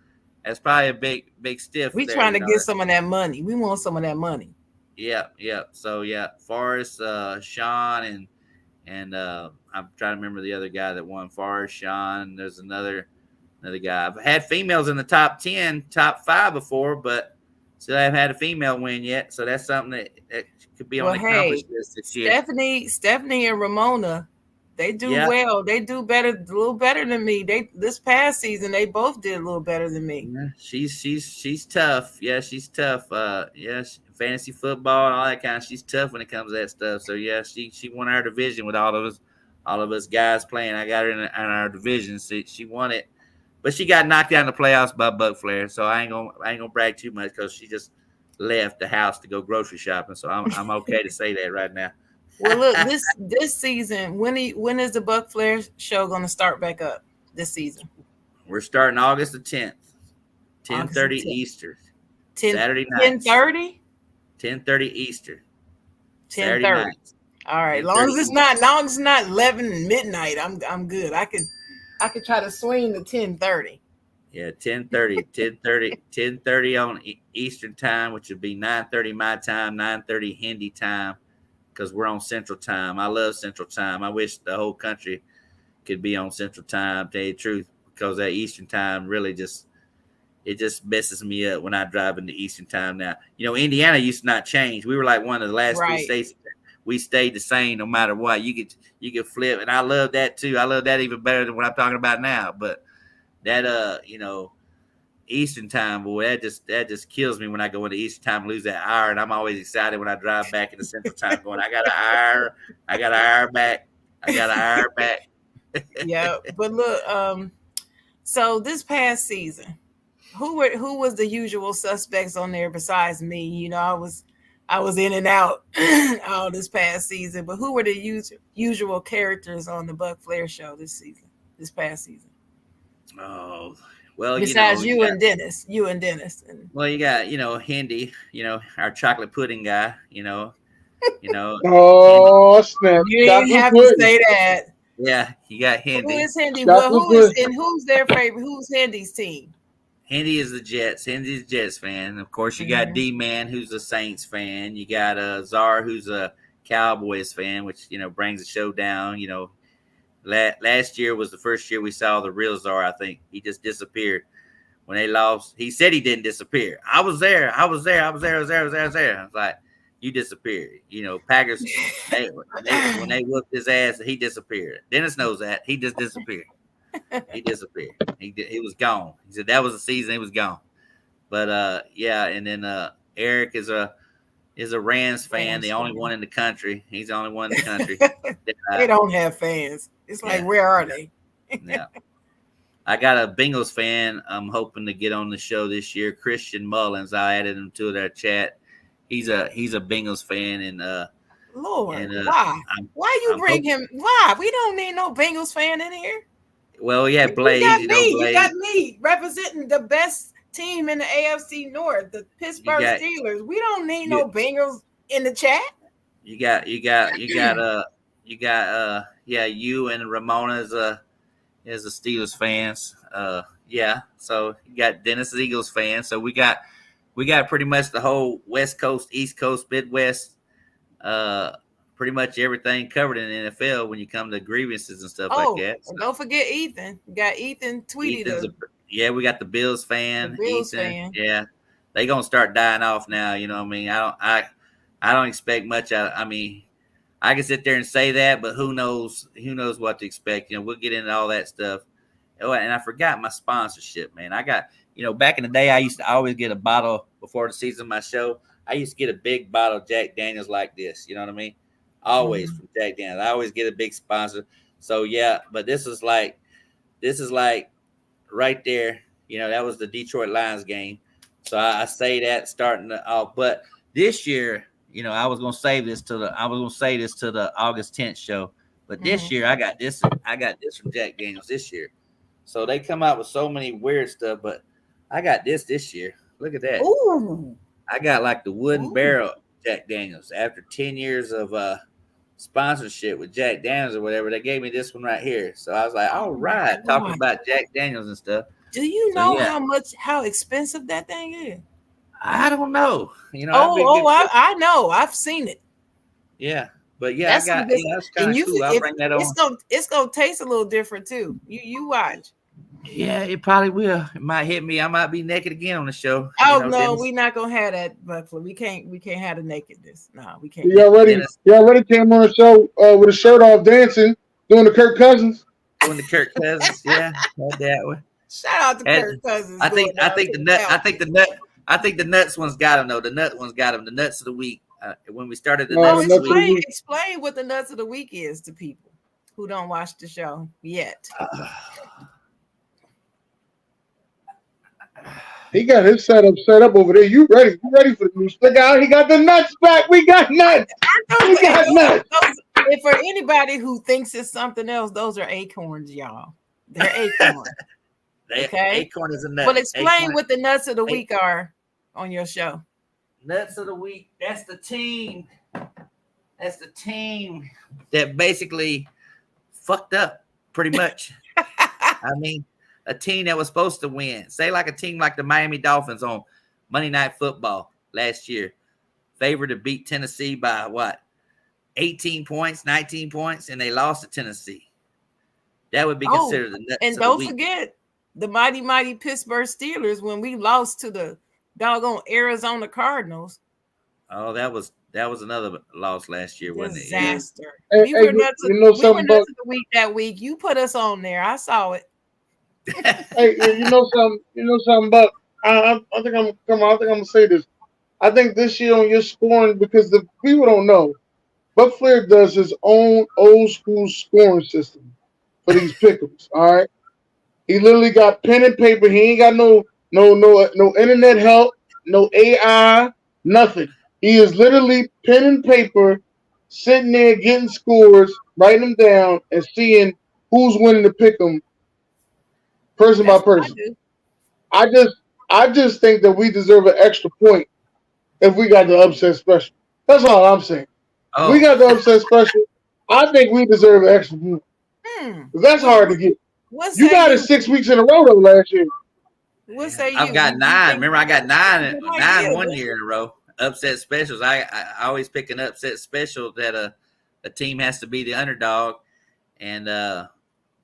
that's probably a big stiff. we there, trying to get some of that money. We want some of that money. Yeah. So yeah, Forrest, Sean, and I'm trying to remember the other guy that won. Forrest, Sean. There's another guy. I've had females in the top 10, top 5 before, but still haven't had a female win yet. So that's something that could be on the accomplished list this year. Stephanie and Ramona, they do well. They do better, a little better than me. This past season, they both did a little better than me. Yeah, she's tough. Yeah, she's tough. Fantasy football and all that kind of. She's tough when it comes to that stuff. So yeah, she won our division with all of us guys playing. I got her in our division. So she won it. But she got knocked out in the playoffs by Buc Flair, so I ain't gonna brag too much because she just left the house to go grocery shopping. So I'm okay to say that right now. Well, look, this season, when is the Buc Flair show going to start back up this season? We're starting August the 10th, 10:30 Eastern, Saturday night. 10:30. 10:30 Eastern. 10:30. All right, long as it's not 11 midnight, I'm good. I could try to swing the 10:30. Yeah, 10:30 on Eastern time, which would be 9:30 my time, 9:30 Hindi time, because we're on Central Time. I love Central Time. I wish the whole country could be on Central Time, to tell you the truth, because that Eastern Time really just messes me up when I drive into Eastern Time now. Indiana used to not change. We were like one of the last 3 states. we stayed the same no matter what. You could flip, and I love that too. I love that even better than what I'm talking about now. But that Eastern time, boy, that just kills me when I go into Eastern time and lose that hour. And I'm always excited when I drive back into Central time, going, I got an hour, I got an hour back, I got an hour back. Yeah, but look, so this past season, who was the usual suspects on there besides me? You know, I was in and out all this past season, but who were the usual characters on the Buc Flair show this past season? Oh, well, Besides you got You and Dennis, and you got Hindi, our chocolate pudding guy, Hindi. Oh snap! you didn't Chocolate have to pudding. say that. Yeah, you got Who Hindi. is Hindi? Well, Chocolate pudding. who's their favorite? Who's Hindy's team? Hindi is the Jets. Hindy's a Jets fan. Of course, you got Mhm. D Man, who's a Saints fan. You got Czar, who's a Cowboys fan, which brings the show down. Last year was the first year we saw the real Czar. I think he just disappeared when they lost. He said he didn't disappear. I was there. I was there. I was there. I was there. I was there. I was there. I was like, you disappeared. Packers. When they whooped his ass, he disappeared. Dennis knows that. He just disappeared. He disappeared. He was gone. He said that was the season. He was gone. But yeah, and then Eric is a Rams fan, the only one in the country. He's the only one in the country. They don't have fans. It's like, Yeah. where are they? Yeah. I got a Bengals fan I'm hoping to get on the show this year, Christian Mullins. I added him to their chat. He's a Bengals fan, and Lord, and why? Why you I'm bring him? Why? We don't need no Bengals fan in here. well, yeah, Blaze, You Blaze. got me representing the best team in the AFC North, the Pittsburgh got- Steelers. We don't need you- no Bengals in the chat. You and Ramona is a Steelers fans. Yeah. So you got Dennis is Eagles fan. So we got pretty much the whole West Coast, East Coast, Midwest, pretty much everything covered in the NFL when you come to grievances and stuff like that. So and don't forget Ethan. You got Ethan Tweety. We got the Bills fan. The Bills Ethan. fan. Yeah. They gonna start dying off now, you know what I mean? I don't expect much out. I mean, I can sit there and say that, but who knows what to expect. We'll get into all that stuff. Oh, and I forgot my sponsorship, man. I got, back in the day, I used to always get a bottle before the season of my show. I used to get a big bottle of Jack Daniels like this. You know what I mean? Always from Jack Daniels. I always get a big sponsor. So yeah, but this is like right there. That was the Detroit Lions game. So I say that starting off. But this year, I was gonna say this to the August 10th show. But this year I got this from Jack Daniels this year. So they come out with so many weird stuff, but I got this year. Look at that. Ooh. I got like the wooden barrel Jack Daniels. After 10 years of sponsorship with Jack Daniels or whatever, they gave me this one right here. So I was like, all right, talking about Jack Daniels and stuff. Do you know how expensive that thing is? I don't know. I know. I've seen it. Yeah. But yeah, that's kind of cool. I'll bring that on. It's gonna taste a little different too. You watch. Yeah, it probably will. It might hit me. I might be naked again on the show. Oh no, we're not gonna have that, Buffalo. We can't have the nakedness. No, we can't. Y'all already came on the show with a shirt off, dancing, doing the Kirk Cousins. Doing the Kirk Cousins, yeah, that one. Shout out to Kirk Cousins. I think the nuts one's got him though. The nut one's got him. The nuts of the week. When we started the nuts of the week. Explain what the nuts of the week is to people who don't watch the show yet. He got his setup set up over there. You ready? You ready for the new stick out? He got the nuts back. We got nuts. We got nuts. And for anybody who thinks it's something else, those are acorns, y'all. They're acorns. Okay. Acorn is a nut. Well, explain what the nuts of the week are on your show. Nuts of the week. That's the team. That's the team that basically fucked up pretty much. I mean, a team that was supposed to win. Say like a team like the Miami Dolphins on Monday Night Football last year. Favored to beat Tennessee by what? 18 points, 19 points, and they lost to Tennessee. That would be considered the nuts and of don't the week. Forget the mighty Pittsburgh Steelers when we lost to the doggone Arizona Cardinals. Oh, that was another loss last year, wasn't it? Yeah. Disaster. Hey, We hey, were nuts. you know We were something, nuts Buck? of the week that week. You put us on there. I saw it. Hey, you know something? You know something, Buck? I think I'm come on. I think I'm gonna say this. I think this year on your scoring because the people don't know. Buck Flair does his own old school scoring system for these pickums. All right, he literally got pen and paper. He ain't got no internet help, no AI, nothing. He is literally pen and paper, sitting there getting scores, writing them down, and seeing who's winning the pick'em person by That's what I person. do. I just I just think that we deserve an extra point if we got the upset special. That's all I'm saying. If we Oh, got the upset special, I think we deserve an extra point. Hmm. 'Cause that's What, hard to what get. what You say got it you? 6 weeks in a row though last year. What yeah. say I've you? got You nine. think Remember, I got nine, you might nine get one it? year in a row. Upset specials. I always pick an upset special that a team has to be the underdog, and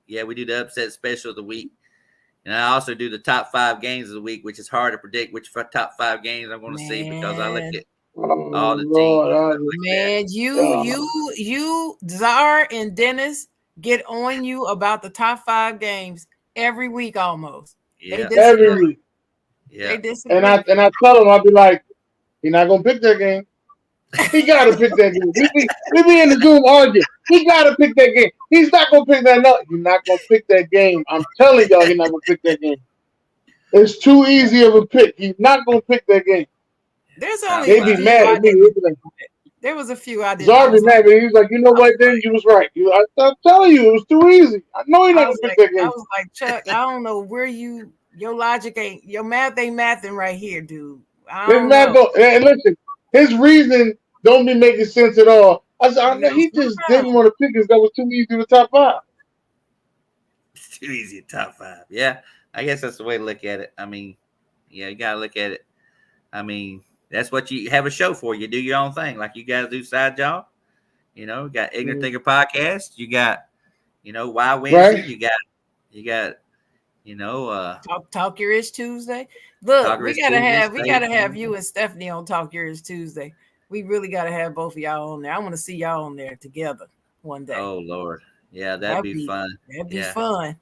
yeah, we do the upset special of the week, and I also do the top 5 games of the week, which is hard to predict which top 5 games I'm going to see because I look Man, at all Oh the teams Lord, and stuff like that. man, uh, Czar and Dennis get on you about the top 5 games every week almost. They Yeah, every disagree. week. They yeah. disagree. And I tell him I'll be like, you're not gonna pick that game. He gotta pick that game. We be in the Zoom arguing. He gotta pick that game. He's not gonna pick that. No, you're not gonna pick that game. I'm telling y'all, he's not gonna pick that game. It's too easy of a pick. He's not gonna pick that game. There's Top only They a be five. few mad at I me. didn't. They be like, There was a few I didn't. Zarby mad, but he's like, you know I was what? Then you was right. I'm telling you, it was too easy. I know he's not gonna pick that I game. was like, Chuck, I don't know where your logic ain't, your math ain't mathing right here, dude. I His don't man know. go and listen. His reason don't be making sense at all. I said, I You know, know he just didn't sometimes want to pick us. That was too easy to the top five. It's too easy. Top 5. Yeah, I guess that's the way to look at it. I mean, yeah, you gotta look at it. I mean, that's what you have a show for. You do your own thing, like you guys do side job. You got Ignorant Mm, Thinker podcast. You got, Why Wednesday. right? You got, talk your ish Tuesday. Look, Talker is Tuesday. we gotta have you and Stephanie on Talk Your Ish Tuesday. We really gotta have both of y'all on there. I want to see y'all on there together one day. Oh Lord, yeah, that'd That'd be be fun. that'd be Yeah, fun.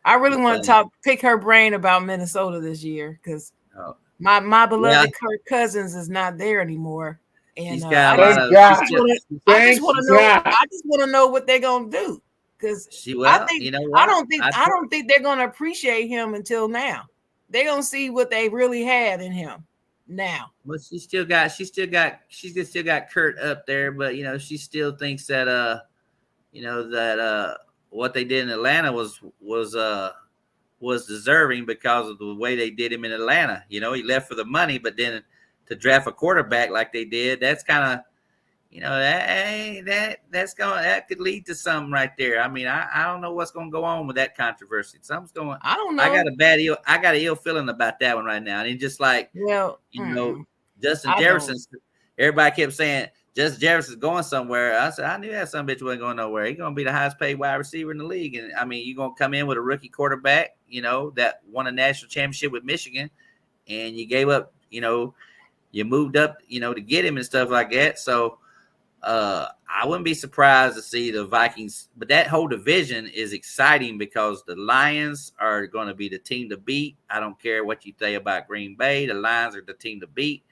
I really be want to fun. pick her brain about Minnesota this year because Oh, my yeah, beloved Kirk Cousins is not there anymore, and she's got a lot Thank of. God. I just Thank want to know God. I just want to know what they're gonna do because Well, you know what? I don't think they're gonna appreciate him until now. They're gonna see what they really had in him now. Well, she's still got Kurt up there, but she still thinks that that what they did in Atlanta was deserving because of the way they did him in Atlanta. He left for the money, but then to draft a quarterback like they did, that's kind of that could lead to something right there. I mean, I don't know what's going to go on with that controversy. Something's going. I don't know. I got an ill feeling about that one right now. And just like Well, you know, Justin I Jefferson. don't. Everybody kept saying Justin Jefferson's going somewhere. I said I knew that some bitch wasn't going nowhere. He's going to be the highest paid wide receiver in the league. And I mean, you're going to come in with a rookie quarterback, that won a national championship with Michigan, and you gave up, you moved up, to get him and stuff like that. So I wouldn't be surprised to see the Vikings, but that whole division is exciting because the Lions are going to be the team to beat. I don't care what you say about Green Bay. The Lions are the team to beat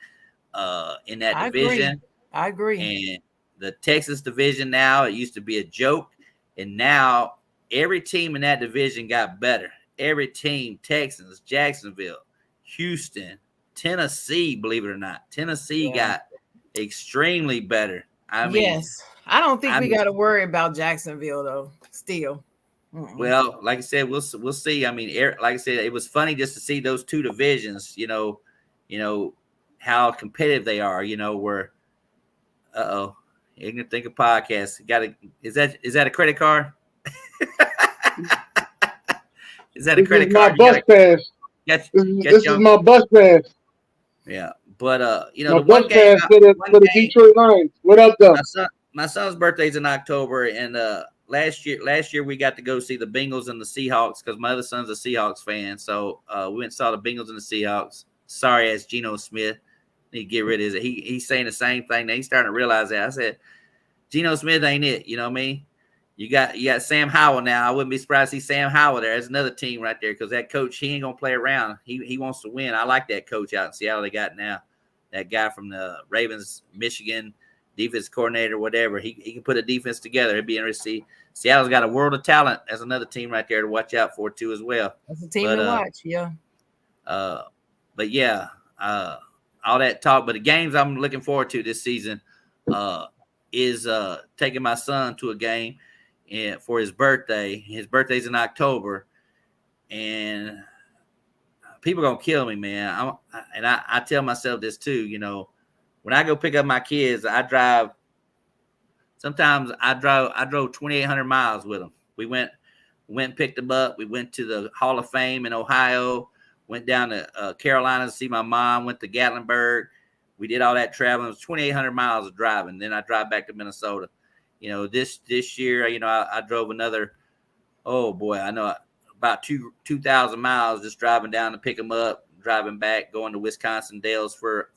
in that I agree. division. I agree. And the Texas division now, it used to be a joke. And now every team in that division got better. Every team, Texans, Jacksonville, Houston, Tennessee, believe it or not. Tennessee Yeah. got extremely better. I mean, Yes. I don't think we I'm got to worry about Jacksonville though. Still. well, like I said, we'll see. I mean, like I said, it was funny just to see those two divisions. How competitive they are. Where Ignorant Thinker podcast. Is that a credit card? Is that a This is credit my card? bus pass. Get, This is my bus pass. yeah. But My the bus one game, pass for the Detroit Lions. What up, though? my son's birthday's in October, and last year we got to go see the Bengals and the Seahawks because my other son's a Seahawks fan. So we went and saw the Bengals and the Seahawks. Sorry, ass Geno Smith Need to get rid of it. He's saying the same thing. Now he's starting to realize that. I said, Geno Smith ain't it. You know what I mean? You got Sam Howell now. I wouldn't be surprised to see Sam Howell there. There's another team right there because that coach, he ain't gonna play around. He wants to win. I like that coach out in Seattle. They got now that guy from the Ravens, Michigan, defense coordinator, whatever. He can put a defense together. It'd be interesting to see. Seattle's got a world of talent. That's another team right there to watch out for too as well. That's a team to watch. Yeah. But yeah, all that talk. But the games I'm looking forward to this season is taking my son to a game for his birthday. His birthday's in October, and people are gonna kill me, man. I tell myself this too. You know, when I go pick up my kids, I drive. Sometimes I drove 2,800 miles with them. We went and picked them up. We went to the Hall of Fame in Ohio. Went down to Carolina to see my mom. Went to Gatlinburg. We did all that traveling. It was 2,800 miles of driving. Then I drive back to Minnesota. You know, this year, you know, I drove another, oh boy, I know about 2,000 miles just driving down to pick them up, driving back, going to Wisconsin Dells for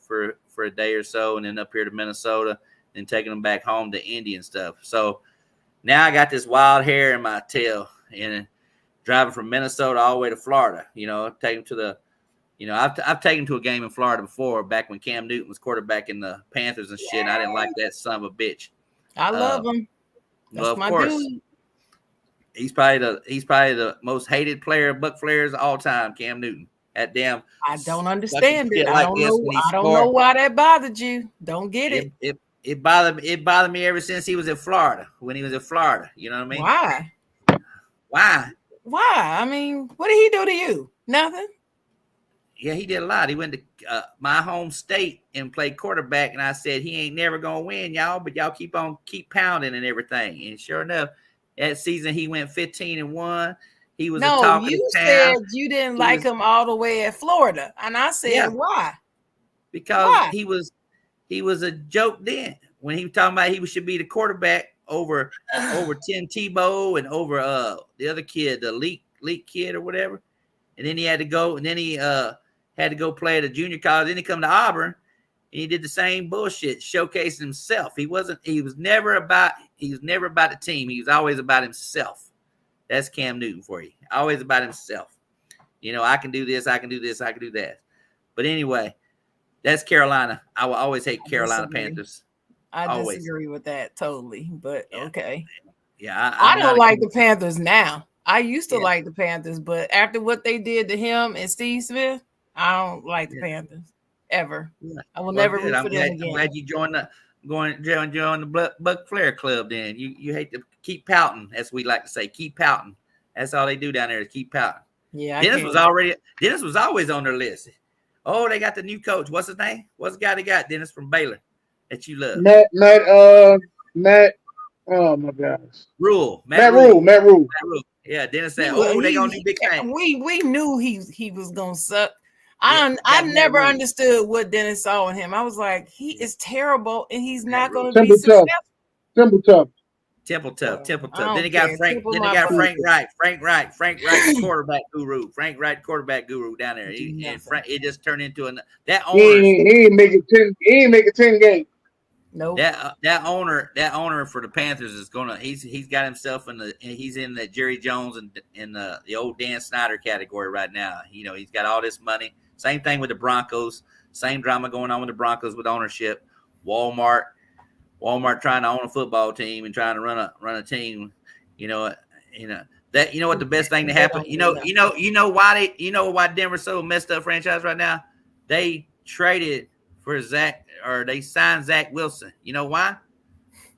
a day or so, and then up here to Minnesota, and taking them back home to Indy and stuff. So now I got this wild hair in my tail, and driving from Minnesota all the way to Florida. You know, take them to the, you know, I've taken to a game in Florida before, back when Cam Newton was quarterback in the Panthers and shit. And I didn't like that son of a bitch. I love him. That's well, of my course, dude. He's probably the most hated player of Buc Flair's all time, Cam Newton. That damn. I don't understand it. Like I don't know why that bothered you. Don't get it. It bothered me ever since he was in Florida. When he was in Florida, you know what I mean? Why? I mean, what did he do to you? Nothing. Yeah, he did a lot. He went to my home state and played quarterback, and I said he ain't never gonna win, y'all. But y'all keep pounding and everything. And sure enough, that season he went 15-1. He was you said you didn't like him all the way at Florida, and I said why? Because he was a joke then. When he was talking about he should be the quarterback over Tim Tebow and over the other kid, the Leak kid or whatever. And then he had to go, and then he had to go play at a junior college. Then he come to Auburn, and he did the same bullshit, showcasing himself. He was never about the team. He was always about himself. That's Cam Newton for you. Always about himself. You know, I can do this, I can do this, I can do that. But anyway, that's Carolina. I will always hate Carolina Panthers. I disagree with that totally, but okay. Yeah, I don't like the Panthers now. I used to like the Panthers, but after what they did to him and Steve Smith, I don't like the Panthers ever. Yeah. I will never root for them again. I'm glad you joined the Buc Flair club. Then you hate to keep pouting, as we like to say, keep pouting. That's all they do down there is keep pouting. Yeah, Dennis was always on their list. Oh, they got the new coach. What's his name? What's the guy they got? Dennis from Baylor that you love. Matt. Oh my gosh. Matt Rule. Yeah, Dennis said, they gonna do big things. We knew he was gonna suck. I never understood what Dennis saw in him. I was like, he is terrible, and he's not gonna be successful. Temple Tough. Then he got Frank. Then they got Frank Wright. Frank Wright, quarterback guru. Frank Wright, quarterback guru down there. It just turned into that owner. He ain't making 10. He ain't making 10 games. No. That owner for the Panthers is gonna. He's got himself he's in the Jerry Jones and in the old Dan Snyder category right now. You know, he's got all this money. Same thing with the Broncos. Same drama going on with the Broncos with ownership. Walmart trying to own a football team and trying to run a team. You know what the best thing to happen. You know why Denver's so messed up franchise right now. They traded for they signed Zach Wilson. You know why?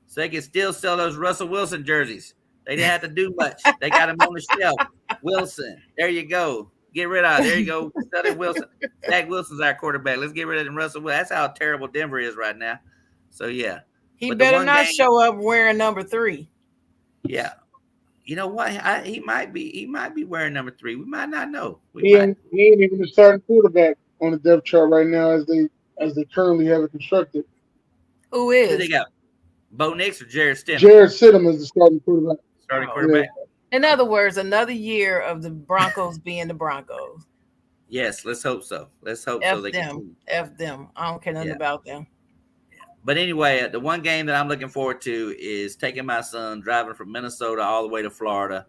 So they can still sell those Russell Wilson jerseys. They didn't have to do much. They got him on the shelf. Wilson. There you go. Get rid of it. There you go. Sell Wilson. Zach Wilson's our quarterback. Let's get rid of him, Russell Wilson. That's how terrible Denver is right now. So yeah. He better not show up wearing number 3. Yeah. You know what? He might be wearing number 3. We might not know. He ain't even the starting quarterback on the depth chart right now as they currently have it constructed. Who is? Who they got? Bo Nix or Jared Stidham? Jared Stidham is the starting quarterback. Quarterback. In other words, another year of the Broncos being the Broncos. Yes, let's hope so. Let's hope so. F They them. continue. F them. I don't care nothing Yeah. about them. But anyway, the one game that I'm looking forward to is taking my son driving from Minnesota all the way to Florida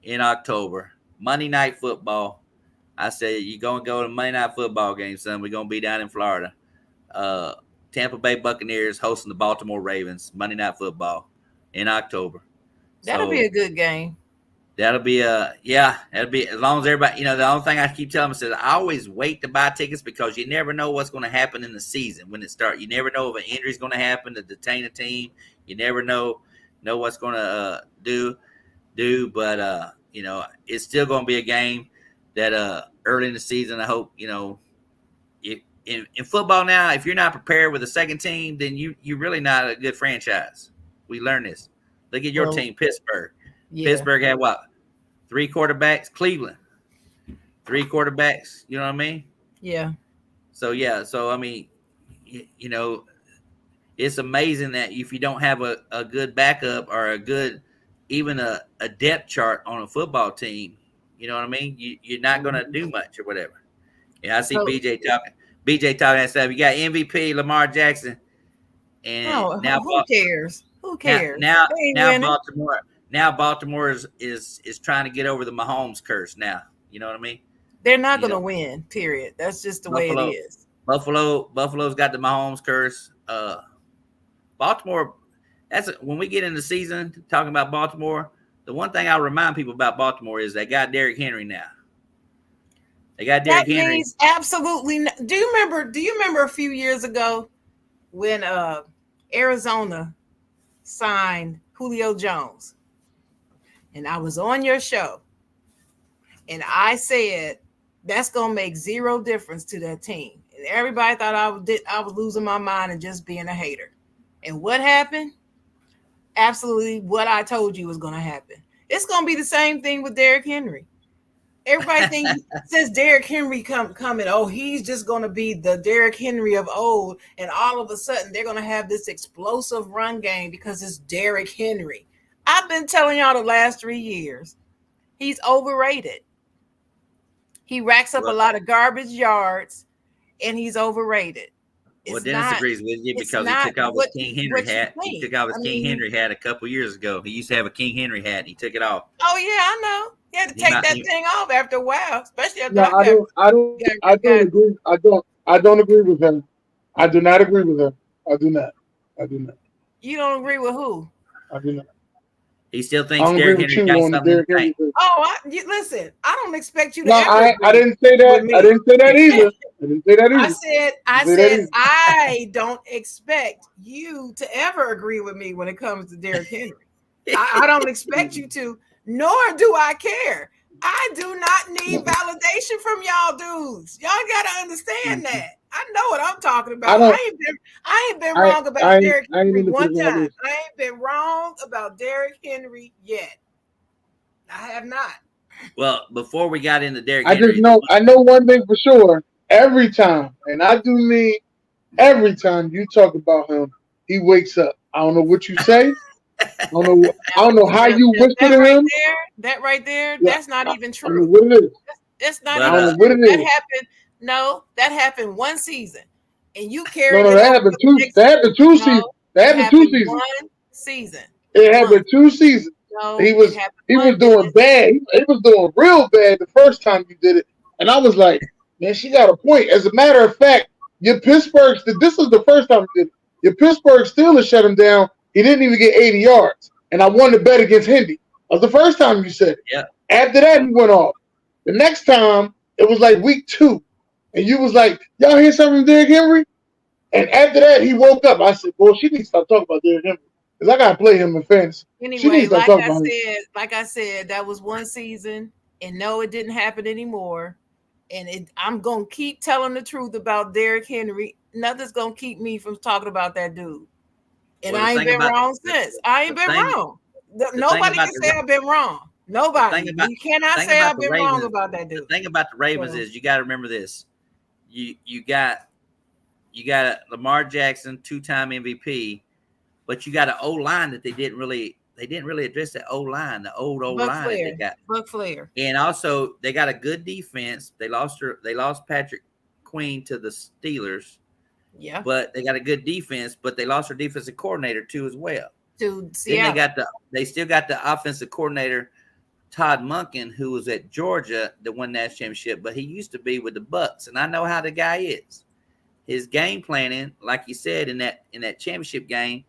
in October. Monday night football. I said, you're going to go to Monday night football game, son. We're going to be down in Florida. Uh, Tampa Bay Buccaneers hosting the Baltimore Ravens, Monday night football in October. That'll be So a good game. that'll be that'll be as long as everybody, the only thing I keep telling them is I always wait to buy tickets because you never know what's going to happen in the season when it starts. You never know if an injury is going to happen to detain a team. You never know what's going to but it's still going to be a game that early in the season. I hope if, in football now, if you're not prepared with a second team, then you're really not a good franchise. We learned this. Look at your Well, team, Pittsburgh. yeah, Pittsburgh had what? 3 quarterbacks. Cleveland, 3 quarterbacks. You know what I mean? yeah. So yeah. So I mean, it's amazing that if you don't have a good backup or even a depth chart on a football team, you know what I mean? You're not going to do much or whatever. Yeah, I see So BJ talking. BJ talking that stuff. You got MVP Lamar Jackson, and no, now who cares? Who now cares? now They ain't now winning. Baltimore. Now Baltimore is trying to get over the Mahomes curse. Now you know what I mean. They're not You gonna know, win. Period. That's just the way it Buffalo, is. Buffalo's got the Mahomes curse. Baltimore. That's when we get in the season talking about Baltimore. The one thing I remind people about Baltimore is they got Derrick Henry now. They got That Derrick Henry. means absolutely. Do you remember? Do you remember a few years ago when Arizona signed Julio Jones, and I was on your show, and I said that's gonna make zero difference to that team, and everybody thought I was losing my mind and just being a hater. And what happened? Absolutely, what I told you was gonna happen. It's gonna be the same thing with Derrick Henry. Everybody thinks since Derrick Henry coming, oh, he's just going to be the Derrick Henry of old, and all of a sudden they're going to have this explosive run game because it's Derrick Henry. I've been telling y'all the last 3 years, he's overrated. He racks up a Well, lot of garbage yards, and he's overrated. Well, It's Dennis not. agrees with you It's because he not took off his what King you Henry what you hat. He think. took off his I King mean, Henry hat a couple years ago. He used to have a King Henry hat, and he took it off. oh yeah, I know. He had to He take might, that he, thing off after a while, especially after No, I I don't got agree. I don't agree with him. I do not agree with him. I do not. I do not. You don't agree with who? I do not. he still I thinks don't agree Derrick with Henry you got on the something in Derrick the tank. Henry thing. Oh, listen. I don't expect you to No, ever I agree didn't say that. with I me. didn't say that either. I didn't say that either. I Didn't say that said, either. I don't expect you to ever agree with me when it comes to Derrick Henry. I don't expect you to, nor do I care. I do not need validation from y'all dudes. Y'all gotta understand that. I know what I'm talking I about. don't. I ain't been wrong about Derrick I ain't Henry into one time. validation. I ain't been wrong about Derrick Henry yet. I have not. Well, before we got into Derrick I just Henry, know. I know one thing for sure. Every time, and I do mean every time you talk about him, he wakes up. I don't know what you say. I don't know. I don't know how you whisper to him. That right there, Yeah, that's not even I don't know true. what it is. It's not but I don't even know what true. it That is. happened. No, that happened one season, and you No, carried no, it that over happened to the two. next That season. happened 2 seasons. No, That it happened 2 seasons. one season. It One. happened 2 seasons. No, He it was happened he was one. doing bad. He was doing real bad the first time you did it, and I was like, man, she got a point. As a matter of fact, your Pittsburgh. This is the first time you did it. Your Pittsburgh Steelers shut him down. He didn't even get 80 yards, and I won the bet against Hindi. That was the first time you said it. yeah, After that, he went off. The next time, it was like week 2, and you was like, y'all hear something from Derrick Henry? And after that, he woke up. I said, boy, she needs to stop talking about Derrick Henry because I gotta play him in fantasy. She needs Anyway, to stop talking about him. like I said, that was one season, and no, it didn't happen anymore. And I'm gonna keep telling the truth about Derrick Henry. Nothing's gonna keep me from talking about that dude. And well, the I ain't thing been about wrong the, since. I ain't the been thing wrong. the thing Nobody about can say I've been wrong. the thing Nobody. about You cannot the thing say about I've the been wrong Ravens. about that The dude. thing about the Ravens So, is you got to remember this. You got Lamar Jackson, 2-time MVP, but you got an O line that they didn't really they didn't really address the O line, the old Buc line that they Flair. got. Buc Flair. And also they got a good defense. They lost Patrick Queen to the Steelers, Yeah. but they got a good defense, but they lost their defensive coordinator too as well. To Then Seattle. they still got the offensive coordinator Todd Monken, who was at Georgia that won that championship, but he used to be with the Bucks, and I know how the guy is. His game planning, like you said in that championship game,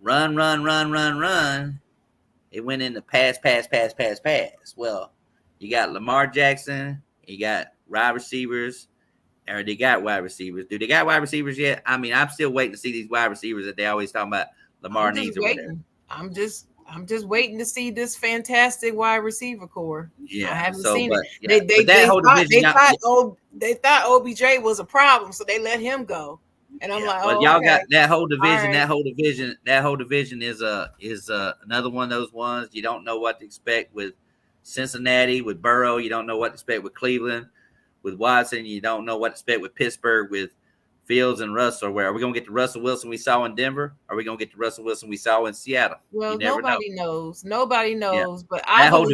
run. It went into pass. Well, you got Lamar Jackson, you got wide receivers, or they got wide receivers. Do they got wide receivers yet? I mean, I'm still waiting to see these wide receivers that they always talking about Lamar I'm just needs or whatever. waiting. I'm just waiting to see this fantastic wide receiver core. Yeah, I haven't so, seen but, it. yeah, They but that whole division, they thought OBJ was a problem, so they let him go. And I'm like, but oh, y'all okay. got that whole division. Right. That whole division is another one of those ones you don't know what to expect with Cincinnati, with Burrow. You don't know what to expect with Cleveland, with Watson. You don't know what to expect with Pittsburgh, with Fields and Russell. Where are we going to get the Russell Wilson we saw in Denver? Or are we going to get the Russell Wilson we saw in Seattle? Well, you never nobody knows. Nobody knows. Yeah. But That whole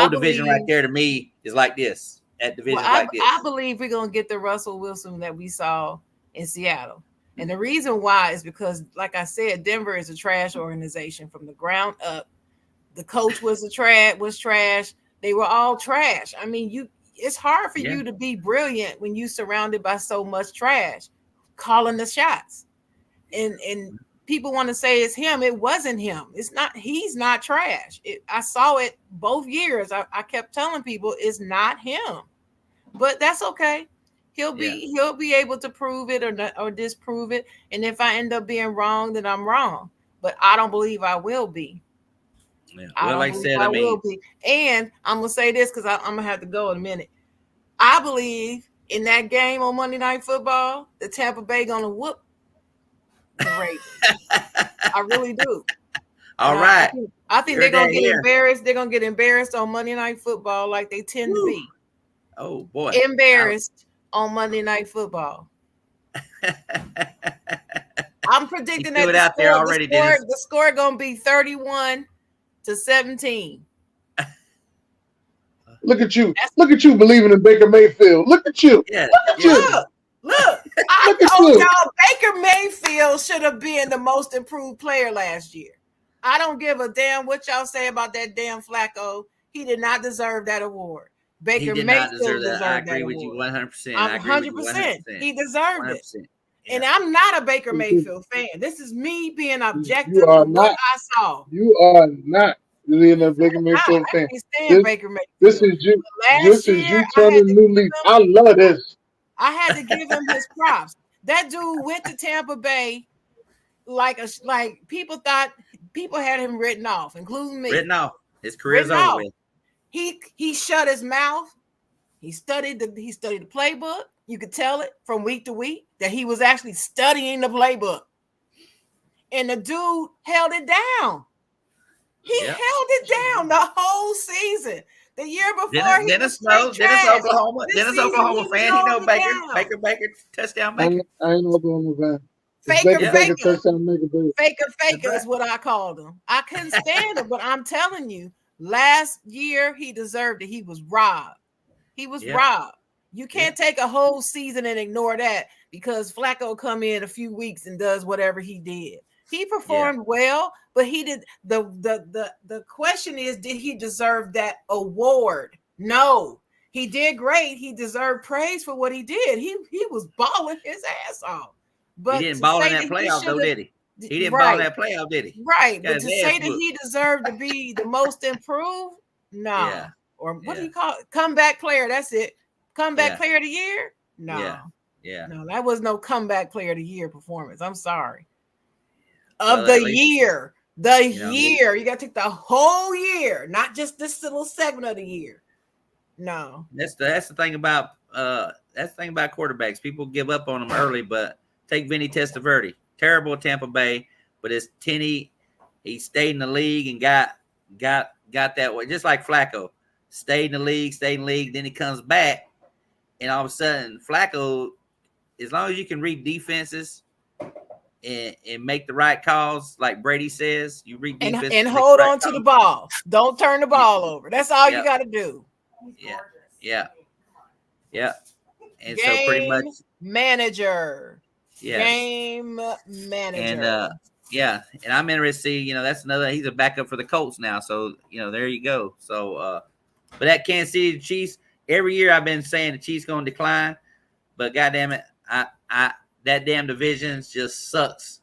division right there to me is like this. That division like this. I believe we're gonna get the Russell Wilson that we saw in Seattle. And the reason why is because, like I said, Denver is a trash organization from the ground up. The coach was trash. They were all trash. I mean, it's hard for you to be brilliant when you're surrounded by so much trash, calling the shots. And people want to say it's him. It wasn't him. It's not. He's not trash. I saw it both years. I kept telling people it's not him, but that's okay. He'll be able to prove it or disprove it. And if I end up being wrong, then I'm wrong. But I don't believe I will be. Yeah. Well, like I said, I mean, will be. And I'm gonna say this because I'm gonna have to go in a minute. I believe in that game on Monday Night Football, the Tampa Bay gonna whoop the Ravens. I really do. All right. I think they're gonna get embarrassed. They're gonna get embarrassed on Monday Night Football like they tend to be. Oh boy. Embarrassed on Monday Night Football. I'm predicting that the score gonna be 31-17. Look at you. Look at you believing in Baker Mayfield. Look at you. Yeah. Look at you. Look. I told y'all Baker Mayfield should have been the most improved player last year. I don't give a damn what y'all say about that damn Flacco. He did not deserve that award. Baker Mayfield deserved that. I agree with you 100%. I'm 100%. He deserved 100%. It. Yeah. And I'm not a Baker Mayfield fan. This is me being objective. You are not. What I saw. You are not really a Baker Mayfield fan. Baker Mayfield. This is you. This is you turning a new leaf. I love this. I had to give him his props. That dude went to Tampa Bay like people had him written off, including me. Written off. His career's over with. He shut his mouth. He studied the playbook. You could tell it from week to week that he was actually studying the playbook. And the dude held it down. He held it down the whole season. The year before, Dennis Oklahoma fan. He know Baker touchdown maker. I ain't Oklahoma fan. Faker Faker is what I called him. I couldn't stand him, but I'm telling you, last year he deserved it. He was robbed. Robbed. You can't take a whole season and ignore that because Flacco come in a few weeks and does whatever he did. He performed well, but he did the question is, did he deserve that award? No, he did great. He deserved praise for what he did. He was balling his ass off. But he didn't ball in that playoff, though, did he? He didn't ball in that playoff, did he? Right. But to say that he deserved to be the most improved, no. Yeah. Or what do you call it? Comeback player. That's it. Comeback player of the year? No. Yeah. No, that was no comeback player of the year performance. I'm sorry. The year. You got to take the whole year, not just this little segment of the year. No. That's the thing about quarterbacks. People give up on them early, but take Vinny Testaverde. Terrible at Tampa Bay, but it's Tenny. He stayed in the league and got that way. Just like Flacco. Stayed in the league, then he comes back, and all of a sudden, Flacco, as long as you can read defenses and make the right calls, like Brady says. You read defense and make hold the right on to the calls. ball. Don't turn the ball over. That's all you Yeah, got to do. yeah, yeah, yeah. And so pretty much, Game manager. yes. Game And manager. yeah, and I'm interested to see, that's another, he's a backup for the Colts now. So, there you go. So but that Kansas City Chiefs, every year I've been saying the Chiefs gonna decline, but goddamn it, I that damn division just sucks.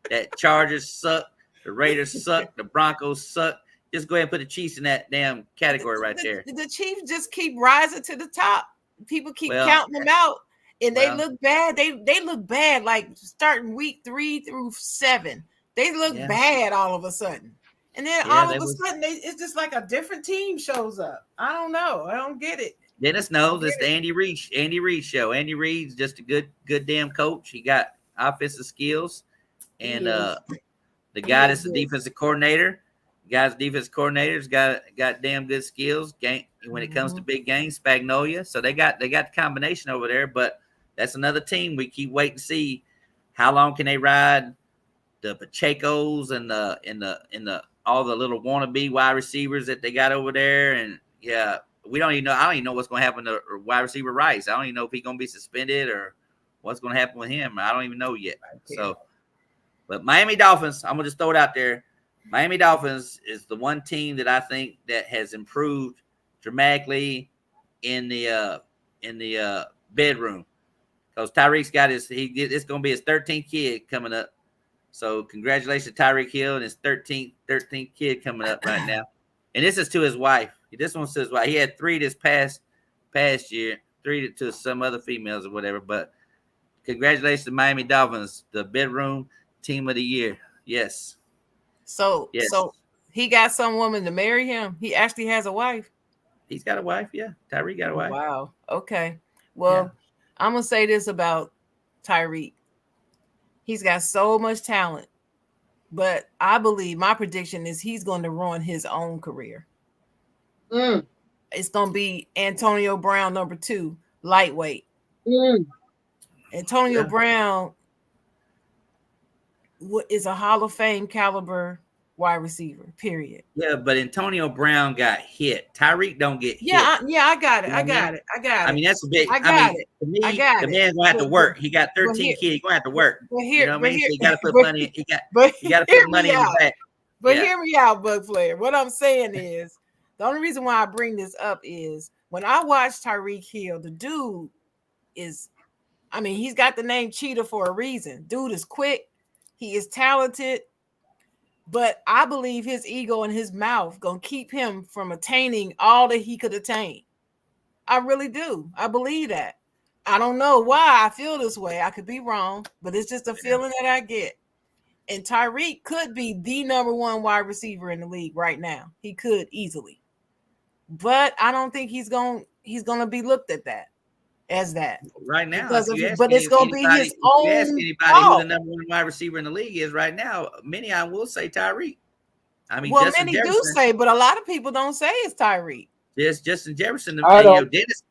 That Chargers suck, the Raiders suck, the Broncos suck. Just go ahead and put the Chiefs in that damn category right there. The Chiefs just keep rising to the top. People keep Well, counting them out, and they well, look bad. They look bad. Like starting week 3 through 7, they look yeah, bad all of a sudden, and then yeah, all of that a was. sudden it's just like a different team shows up. I don't know. I don't get it. Dennis knows it's the Andy Reid show. Andy Reid's just a good damn coach. He got offensive skills, and the guy that's the defensive coordinator, defensive coordinator's got damn good skills. When it comes to big games, Spagnolia. So they got the combination over there. But that's another team we keep waiting to see how long can they ride the Pachecos and the all the little wannabe wide receivers that they got over there. And yeah, we don't even know. I don't even know what's going to happen to wide receiver Rice. I don't even know if he's going to be suspended or what's going to happen with him. I don't even know yet. So. But Miami Dolphins, I'm gonna just throw it out there. Miami Dolphins is the one team that I think that has improved dramatically in the bedroom, because Tyreek's got it's gonna be his 13th kid coming up. So congratulations to Tyreek Hill and his 13th kid coming up right now. And this is to his wife. This one's to his wife. He had 3 this past year, 3 to some other females or whatever. But congratulations to Miami Dolphins, the bedroom team of the year. Yes. So he got some woman to marry him. He actually has a wife. He's got a wife, yeah. Tyreek got a wife. Wow. Okay. Well, I'm gonna say this about Tyreek. He's got so much talent, but I believe my prediction is he's going to ruin his own career. It's gonna be Antonio Brown #2, lightweight. Antonio Brown is a Hall of Fame caliber wide receiver, period. Yeah, but Antonio Brown got hit. Tyreek don't get hit. I got it. I got it. I mean, that's a big. I got it. To me, the man's gonna have to work. He got 13 kids. He's gonna have to work. You know what I mean? So you got to put money. You got to put money in the back. But hear me out, Buc Flair. What I'm saying is, the only reason why I bring this up is when I watch Tyreek Hill, the dude is, I mean, he's got the name Cheetah for a reason. Dude is quick. He is talented, but I believe his ego and his mouth gonna keep him from attaining all that he could attain. I really do. I believe that. I don't know why I feel this way. I could be wrong, but it's just a feeling that I get. And Tyreek could be the #1 wide receiver in the league right now. He could easily, but I don't think he's gonna be looked at that as that right now. But it's gonna be his own. If you ask anybody who the #1 wide receiver in the league is right now, many I will say Tyreek. I mean, well, Justin many Jefferson, do say, but a lot of people don't say it's Tyreek. Yes, Justin Jefferson. I don't. Dennis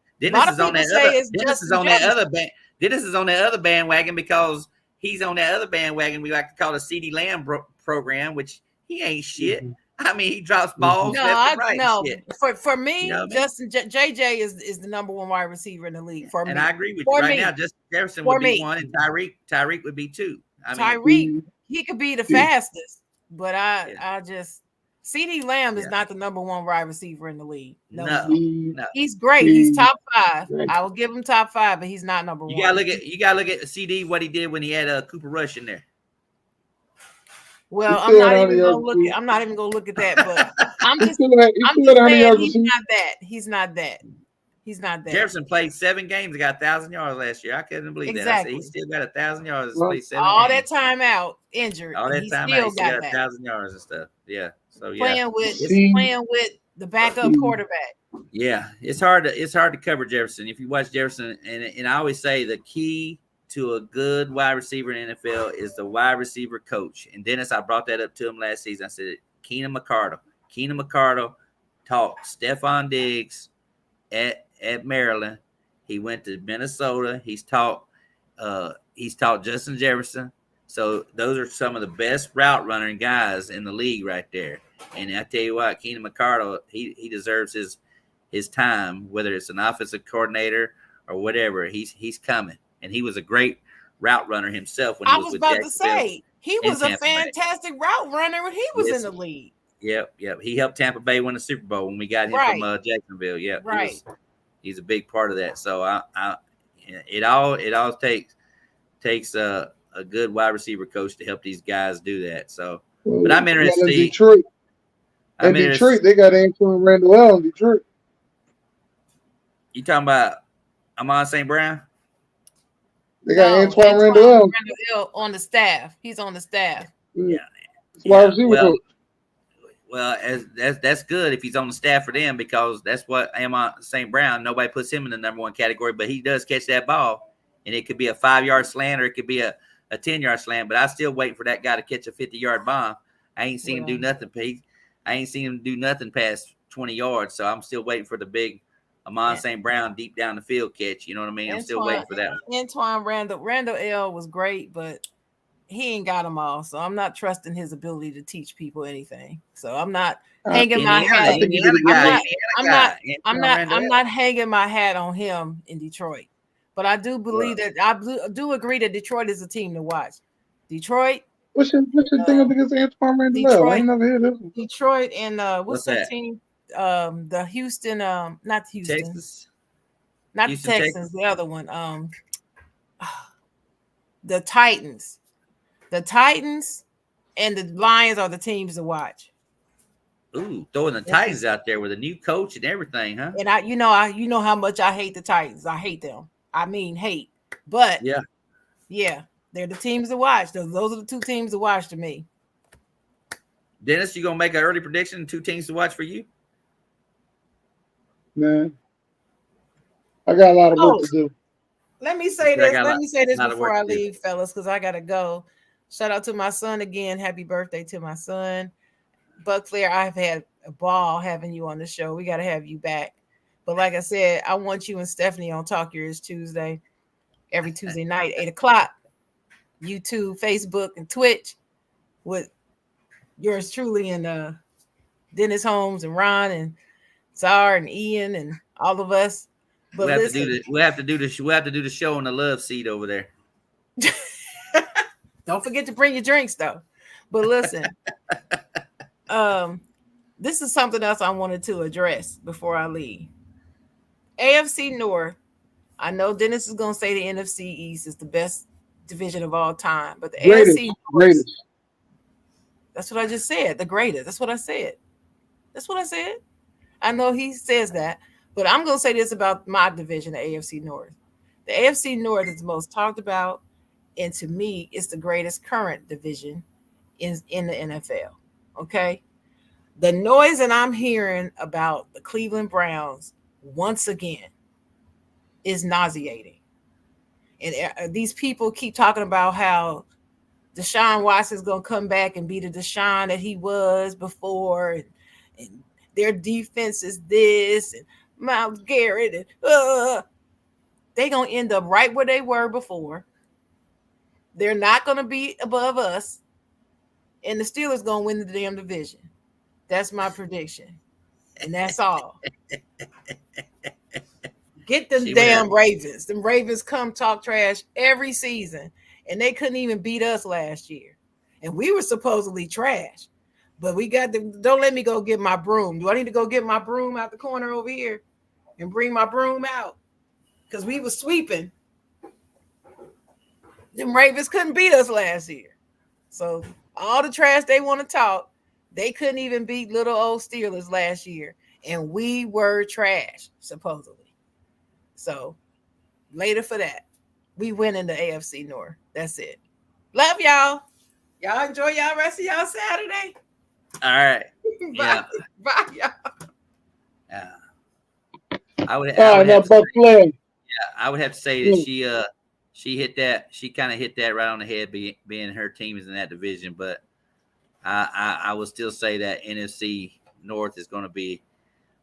is on that other. Dennis is on that other band. Dennis is on that other bandwagon because he's on that other bandwagon we like to call the CeeDee Lamb program, which he ain't shit. I mean, he drops balls left and right. No, shit. for me, You know Justin JJ is the #1 wide receiver in the league for me. And I agree with you right now. Justin Jefferson would be 1, and Tyreek would be 2. I mean, Tyreek, he could be the fastest, but I just CeeDee Lamb is not the #1 wide receiver in the league. No. He's great. He's top 5. I will give him top 5, but he's not #1. You gotta look at CD what he did when he had Cooper Rush in there. Well, I'm not even gonna look at that, but I'm just saying he's not that. Jefferson played 7 games and got 1,000 yards last year. I couldn't believe that. I said, he still got 1,000 yards. All that time out, injured. All that time out, he still got 1,000 yards and stuff. Yeah. So playing with the backup quarterback. Yeah, it's hard to cover Jefferson. If you watch Jefferson, and I always say the key to a good wide receiver in the NFL is the wide receiver coach. And Dennis, I brought that up to him last season. I said, Keenan McCardle taught Stephon Diggs at Maryland. He went to Minnesota. He's taught Justin Jefferson. So those are some of the best route running guys in the league right there. And I tell you what, Keenan McCardle, he deserves his time, whether it's an offensive coordinator or whatever. He's coming, and he was a great route runner himself when he I was was with about to Jacksonville say he and was a Tampa Bay. fantastic route runner when he was in Yes. the league. Yep. He helped Tampa Bay win the Super Bowl when we got him from Right. Jacksonville. Yep, Right. he's a big part of that. So it all takes a good wide receiver coach to help these guys do that. So, but I'm interested. In Detroit, they got Antoine Randall in Detroit. You talking about Amon St. Brown? They got Antoine Randall on the staff. He's on the staff. Yeah. Wide receiver coach. Well, that's good if he's on the staff for them, because that's what Amon St. Brown. Nobody puts him in the number one category, but he does catch that ball, and it could be a 5-yard slant or it could be a 10-yard slant. But I still waiting for that guy to catch a 50-yard bomb. I ain't seen him do nothing. I ain't seen him do nothing past 20 yards. So I'm still waiting for the big Amon St. Brown deep down the field catch. You know what I mean? I'm still waiting for that one. Antoine Randall L was great, but he ain't got them all. So I'm not trusting his ability to teach people anything. So I'm not hanging my hat. I'm not hanging my hat on him in Detroit. But I do believe that I do agree that Detroit is a team to watch. Detroit. What's your thing up against Antoine Randall? I ain't never heard this one. Detroit and what's that team? The Houston, not Houston, Texas, not Houston, Texans. Texas. The other one, the Titans. The Titans and the Lions are the teams to watch. Ooh, throwing the Titans out there with a new coach and everything, huh? And you know how much I hate the Titans. I hate them. I mean, hate. But yeah, they're the teams to watch. Those are the two teams to watch to me. Dennis, you gonna make an early prediction? 2 teams to watch for you? Nah, I got a lot of work to do. Let me say this before I leave, fellas, because I gotta go. Shout out to my son again. Happy birthday to my son. Buc Flair, I've had a ball having you on the show. We got to have you back. But like I said, I want you and Stephanie on Talk Yours Tuesday, every Tuesday night, 8 o'clock. YouTube, Facebook, and Twitch with yours truly and Dennis Holmes and Ron and Czar and Ian and all of us. But we'll have to do the show on the love seat over there. Don't forget to bring your drinks, though. But listen, this is something else I wanted to address before I leave. AFC North, I know Dennis is going to say the NFC East is the best division of all time, but the AFC North, that's what I just said, the greatest. That's what I said. I know he says that, but I'm going to say this about my division, the AFC North. The AFC North is the most talked about, and to me, it's the greatest current division in the NFL. Okay? The noise that I'm hearing about the Cleveland Browns once again is nauseating. And these people keep talking about how Deshaun Watson is going to come back and be the Deshaun that he was before. And their defense is this and Myles Garrett. And they're going to end up right where they were before. They're not going to be above us. And the Steelers going to win the damn division. That's my prediction. And that's all. Get them damn Ravens. Them Ravens come talk trash every season. And they couldn't even beat us last year. And we were supposedly trash. But we got don't let me go get my broom. Do I need to go get my broom out the corner over here and bring my broom out? Because we were sweeping. Them Ravens couldn't beat us last year. So all the trash they want to talk, they couldn't even beat little old Steelers last year. And we were trash, supposedly. So later for that, we win in the AFC North. That's it. Love y'all. Y'all enjoy y'all rest of y'all Saturday. All right. Bye. Bye, y'all. Yeah. I would have to say that she hit that. She kind of hit that right on the head, being her team is in that division. But I will still say that NFC North is going to be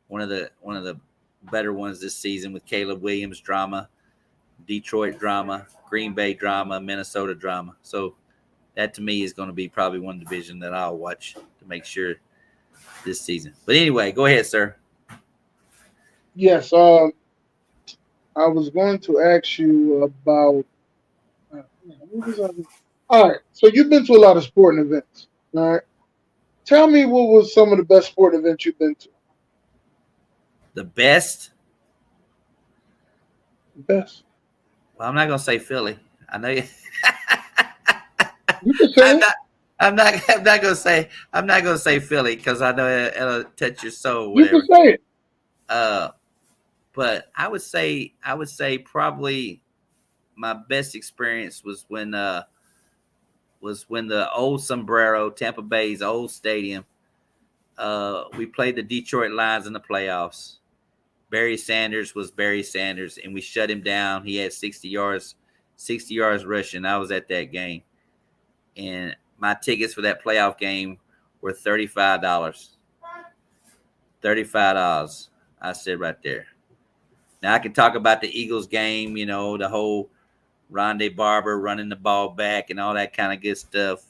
one of the better ones this season, with Caleb Williams drama, Detroit drama, Green Bay drama, Minnesota drama. So that to me is going to be probably one division that I'll watch to make sure this season. But anyway, go ahead, sir. Yes. I was going to ask you about. What was I? All right. So you've been to a lot of sporting events. All right. Tell me what was some of the best sporting events you've been to. The best. Best. Well, I'm not going to say Philly. I know you. You can say I'm it. not. I'm not gonna say. I'm not gonna say Philly because I know it'll touch your soul, or You can whatever. say it. Uh, but I would say probably my best experience was when the old Sombrero, Tampa Bay's old stadium. We played the Detroit Lions in the playoffs. Barry Sanders was Barry Sanders, and we shut him down. He had 60 yards rushing. I was at that game, and my tickets for that playoff game were $35. $35. I said right there. Now I can talk about the Eagles game, the whole Rondé Barber running the ball back and all that kind of good stuff.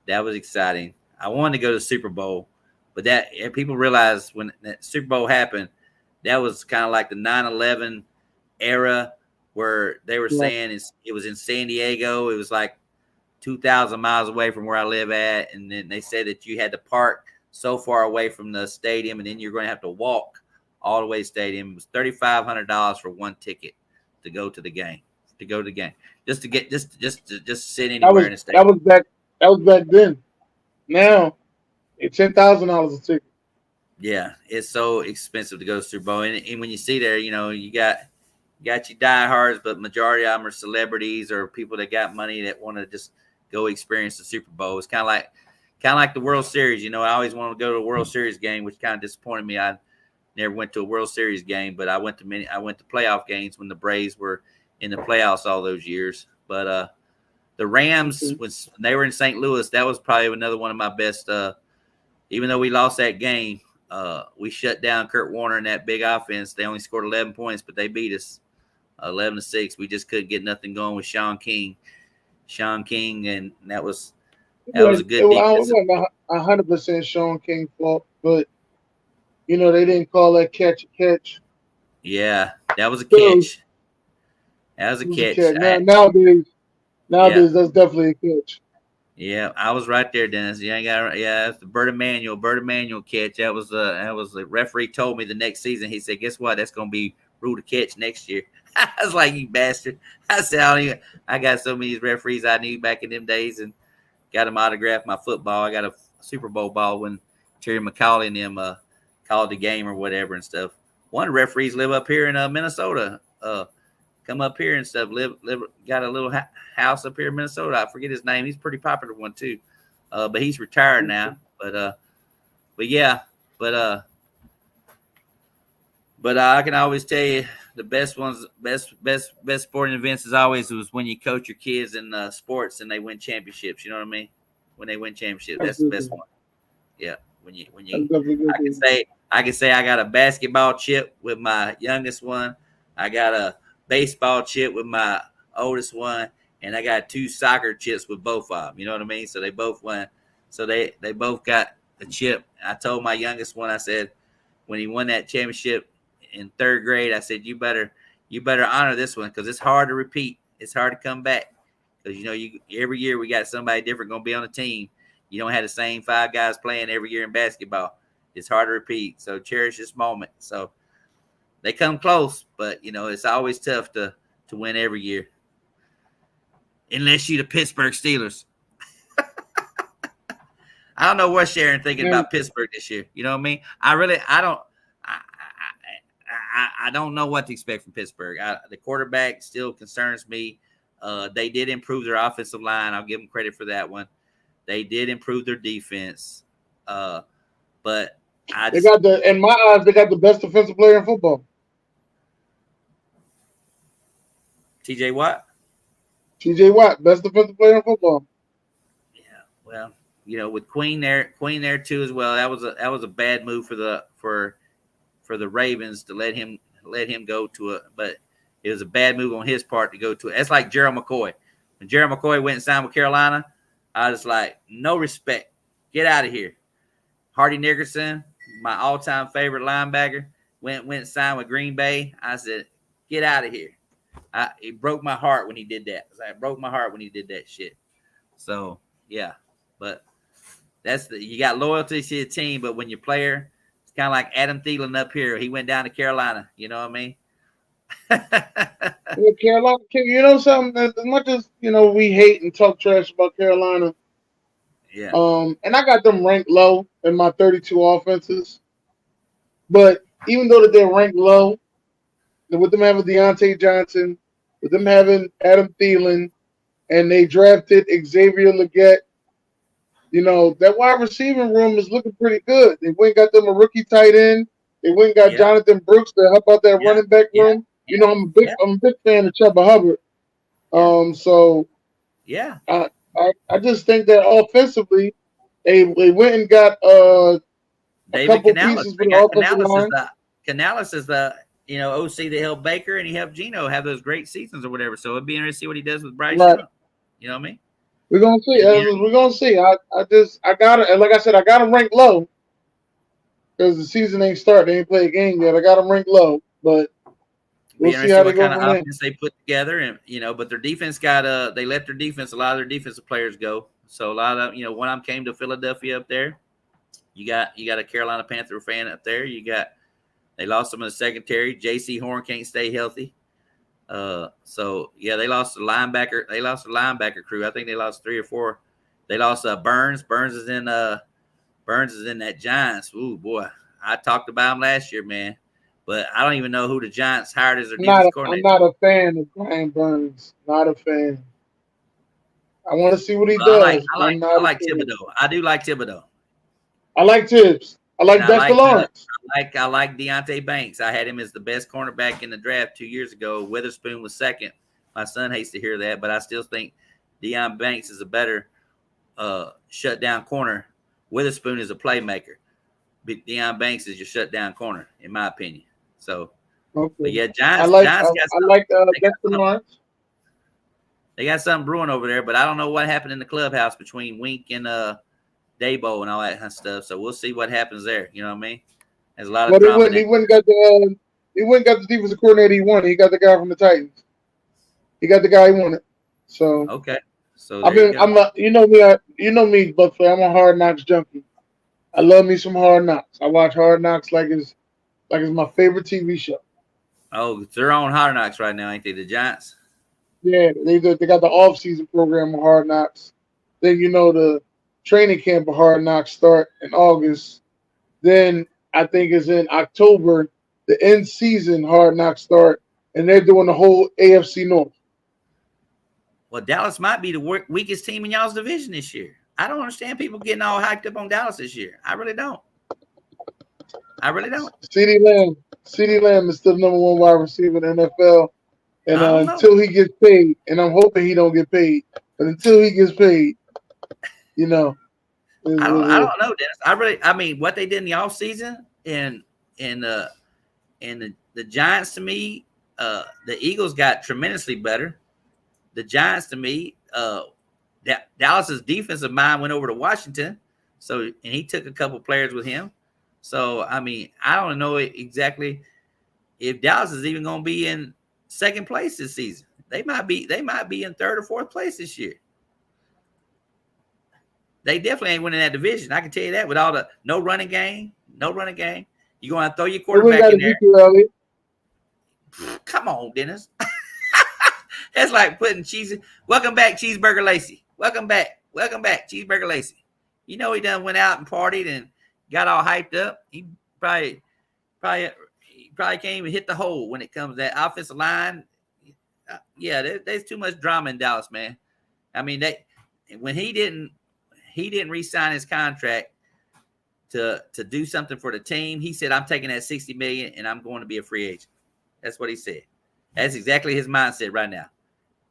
That was exciting. I wanted to go to the Super Bowl, but people realize when that Super Bowl happened, that was kind of like the 9/11 era where they were Right. saying it was in San Diego. It was like 2,000 miles away from where I live at. And then they said that you had to park so far away from the stadium, and then you're going to have to walk all the way to the stadium. It was $3,500 for one ticket to go to the game. Just to get just sit That anywhere was in the that stadium. was back. That was back then. Now it's $10,000 a ticket. Yeah, it's so expensive to go to Super Bowl, and when you see there, you got your diehards, but majority of them are celebrities or people that got money that want to just go experience the Super Bowl. It's kind of like the World Series. I always wanted to go to a World Series game, which kind of disappointed me. I never went to a World Series game, but I went to playoff games when the Braves were in the playoffs all those years. But the Rams, when they were in St. Louis, that was probably another one of my best. Even though we lost that game, we shut down Kurt Warner in that big offense. They only scored 11 points, but they beat us 11-6. We just couldn't get nothing going with Sean King, and that was a good I defensive. wasn't 100% Sean King's fault, but they didn't call that catch a catch. Yeah, that was a So catch. That was a it was a catch. catch. Nowadays, Yeah, that's definitely a catch. yeah, I was right there, Dennis. You ain't got yeah. That's the Bert Emanuel catch. That was the referee told me the next season. He said, "Guess what? That's gonna be rule to catch next year." I was like, "You bastard!" I said, I got so many referees I knew back in them days, and got them autographed my football. I got a Super Bowl ball when Terry McCauley and them called the game or whatever and stuff. One of the referees live up here in Minnesota. Come up here and stuff. Got a little house up here in Minnesota. I forget his name. He's a pretty popular one too. But he's retired now. But yeah. But I can always tell you the best ones, best sporting events is always was when you coach your kids in sports and they win championships. You know what I mean? When they win championships, that's the best Absolutely. one. Yeah. When That's you, definitely good. I can say I got a basketball chip with my youngest one. I got a baseball chip with my oldest one, and I got two soccer chips with both of them. You know what I mean? So they both won. So they both got a chip. I told my youngest one, I said, when he won that championship in third grade, I said, you better honor this one because it's hard to repeat. It's hard to come back because you every year we got somebody different going to be on the team. You don't have the same five guys playing every year in basketball. It's hard to repeat. So cherish this moment. So they come close, but it's always tough to win every year, unless you the Pittsburgh Steelers. I don't know what Sharon thinking And about Pittsburgh this year. You know what I mean? I don't know what to expect from Pittsburgh. The quarterback still concerns me. They did improve their offensive line. I'll give them credit for that one. They did improve their defense, but in my eyes, they got the best defensive player in football. TJ Watt. TJ Watt, best defensive player in football. Yeah, well, with Queen there too as well. That was a bad move for the Ravens to let him go to but it was a bad move on his part to go to it. That's like Gerald McCoy. When Gerald McCoy went and signed with Carolina, I was like, no respect. Get out of here. Hardy Nickerson, my all-time favorite linebacker, went and signed with Green Bay. I said, get out of here. It broke my heart when he did that. It broke my heart when he did that shit. So yeah, but you got loyalty to your team, but when your player, it's kind of like Adam Thielen up here. He went down to Carolina. You know what I mean? Yeah, Carolina, something. As much as we hate and talk trash about Carolina, Yeah. and I got them ranked low in my 32 offenses. But even though that they're ranked low, with them having Deontay Johnson, with them having Adam Thielen, and they drafted Xavier Legette, that wide receiving room is looking pretty good. They went and got them a rookie tight end. They went and got Yeah. Jonathan Brooks to help out that Yeah. running back Yeah. room. I'm a big fan of Chuba Hubbard. So Yeah. I just think that offensively, they went and got a David couple Canales. pieces for They the got offensive line. Canales is the OC that helped Baker and he helped Geno have those great seasons or whatever. So it'd be interesting to see what he does with Bryce Right. Young. You know what I mean? We're gonna see. We're gonna see. I got it. And like I said, I got them ranked low because the season ain't started. They ain't play a game yet. I got them ranked low, but we'll see how they what go kind of from there. offense they put together, and but their defense they let their defense, a lot of their defensive players go. So a lot of when I came to Philadelphia up there, you got a Carolina Panther fan up there. They lost some of the secondary. J.C. Horn can't stay healthy. So yeah, they lost the linebacker. They lost the linebacker crew. I think they lost 3 or 4. They lost Burns. Burns is in that Giants. Ooh boy, I talked about him last year, man. But I don't even know who the Giants hired as their defense I'm coordinator. not a fan of Brian Burns. Not a fan. I want to see what he Well, does. I'm I not a like fan. Thibodeau. I do like Thibodeau. I like Tibbs. I And like Dexter Lawrence. I like Deontay Banks. I had him as the best cornerback in the draft 2 years ago. Witherspoon was second. My son hates to hear that, but I still think Deion Banks is a better shutdown corner. Witherspoon is a playmaker. Deion Banks is your shutdown corner, in my opinion. So, Okay. but yeah, I Giants got Dexter Lawrence. they got something brewing over there, but I don't know what happened in the clubhouse between Wink and Dabo and all that kind of stuff. So we'll see what happens there. You know what I mean? There's a lot of But drama. he wouldn't got the defensive coordinator he wanted. He got the guy from the Titans. He got the guy he wanted. So okay. So you know me, Buc Flair. I'm a Hard Knocks junkie. I love me some Hard Knocks. I watch Hard Knocks like it's my favorite TV show. Oh, they're on Hard Knocks right now, ain't they? The Giants. Yeah, they got the off season program of Hard Knocks. Then the training camp of Hard Knocks start in August. Then I think it's in October the end season Hard Knocks start, and they're doing the whole AFC North. Well, Dallas might be the weakest team in y'all's division this year. I don't understand people getting all hyped up on Dallas this year. I really don't. CeeDee Lamb is still the number 1 wide receiver in the NFL. And until he gets paid, and I'm hoping he don't get paid, but until he gets paid, I don't know, Dennis. I mean, what they did in the offseason and the Giants, to me, the Eagles got tremendously better. The Giants, to me, Dallas's defensive mind went over to Washington, and he took a couple players with him. So I mean, I don't know exactly if Dallas is even going to be in second place this season. They might be in third or fourth place this year. They definitely ain't winning that division. I can tell you that with all the no running game. You're going to throw your quarterback in there. Come on, Dennis. That's like putting cheese. Welcome back, Cheeseburger Lacey. Welcome back, Cheeseburger Lacey. He done went out and partied and got all hyped up. He probably can't even hit the hole when it comes to that offensive line. Yeah, there's too much drama in Dallas, man. I mean, when he didn't re-sign his contract to do something for the team. He said, "I'm taking that $60 million and I'm going to be a free agent." That's what he said. That's exactly his mindset right now.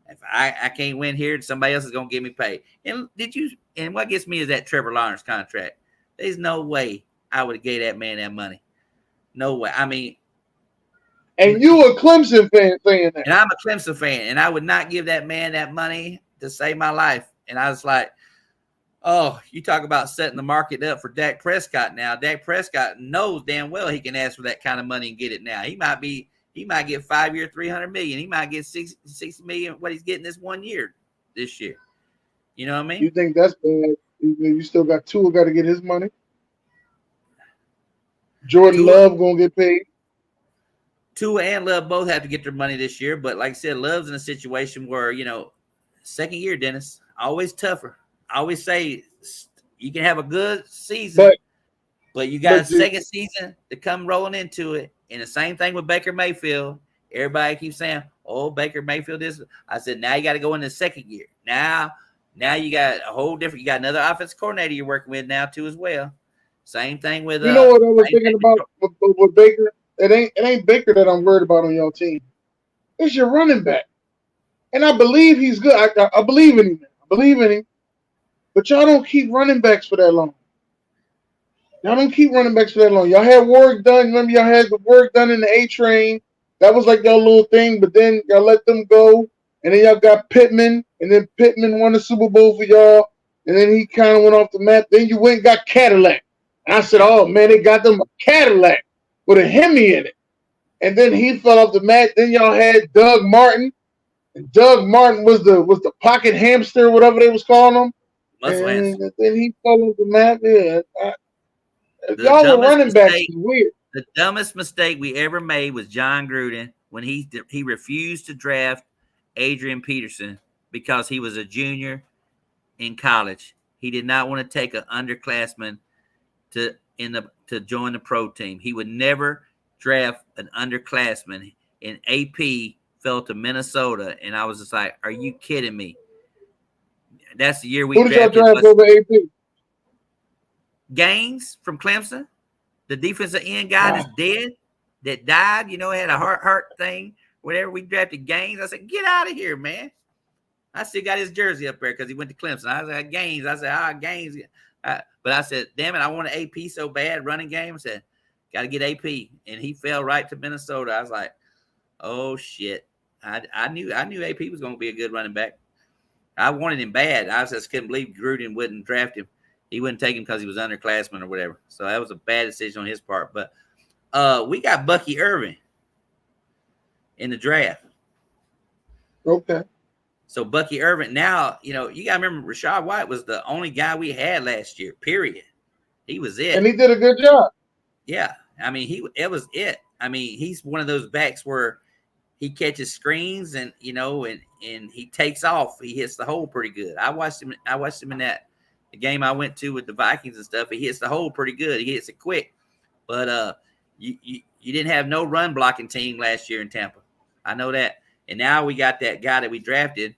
If I can't win here, somebody else is going to give me pay. And what gets me is that Trevor Lawrence contract. There's no way I would have gave that man that money. No way. I mean, and you a Clemson fan saying that. And I'm a Clemson fan, and I would not give that man that money to save my life. And I was like, Oh, you talk about setting the market up for Dak Prescott now. Dak Prescott knows damn well he can ask for that kind of money and get it now. He might get 5 year, 300 million. He might get 60 million what he's getting this 1 year this year. You know what I mean? You think that's bad? You still got Tua got to get his money. Jordan Tua, Love gonna get paid. Tua and Love both have to get their money this year, but like I said, Love's in a situation where, second year, Dennis, always tougher. I always say you can have a good season, but you got a second season to come rolling into it. And the same thing with Baker Mayfield. Everybody keeps saying, "Oh, Baker Mayfield is." I said, now you got to go in the second year. Now you got a whole different. You got another offensive coordinator you're working with now too as well. Same thing with. You know what I was thinking about with Baker? It ain't Baker that I'm worried about on your team. It's your running back, and I believe he's good. I believe in him. I believe in him. But y'all don't keep running backs for that long. Y'all don't keep running backs for that long. Y'all had work done. Remember, y'all had the work done in the A train. That was like y'all little thing, but then y'all let them go. And then y'all got Pittman, and then Pittman won the Super Bowl for y'all. And then he kind of went off the map. Then you went and got Cadillac. And I said, oh, man, they got them a Cadillac with a Hemi in it. And then he fell off the map. Then y'all had Doug Martin. And Doug Martin was the pocket hamster, whatever they was calling him. And then he fell off the map. Yeah, y'all were running backs. Weird. The dumbest mistake we ever made was John Gruden when he refused to draft Adrian Peterson because he was a junior in college. He did not want to take an underclassman to join the pro team. He would never draft an underclassman. And AP fell to Minnesota, and I was just like, "Are you kidding me?" That's the year we drafted. Who did y'all draft over AP? Gaines from Clemson, the defensive end guy that's dead, that died, had a heart thing. Whenever we drafted Gaines, I said, get out of here, man. I still got his jersey up there because he went to Clemson. I said, Gaines. I said, Gaines. But I said, damn it, I want an AP so bad, running game. I said, got to get AP. And he fell right to Minnesota. I was like, oh, shit. I knew AP was going to be a good running back. I wanted him bad. I just couldn't believe Gruden wouldn't draft him. He wouldn't take him because he was underclassman or whatever. So that was a bad decision on his part. But we got Bucky Irvin in the draft. Okay. So Bucky Irvin, now, you got to remember Rachaad White was the only guy we had last year, period. He was it. And he did a good job. Yeah. I mean, it was it. I mean, he's one of those backs where he catches screens and, and he takes off. He hits the hole pretty good. I watched him in the game I went to with the Vikings and stuff. He hits the hole pretty good. He hits it quick. But you didn't have no run blocking team last year in Tampa. I know that. And now we got that guy that we drafted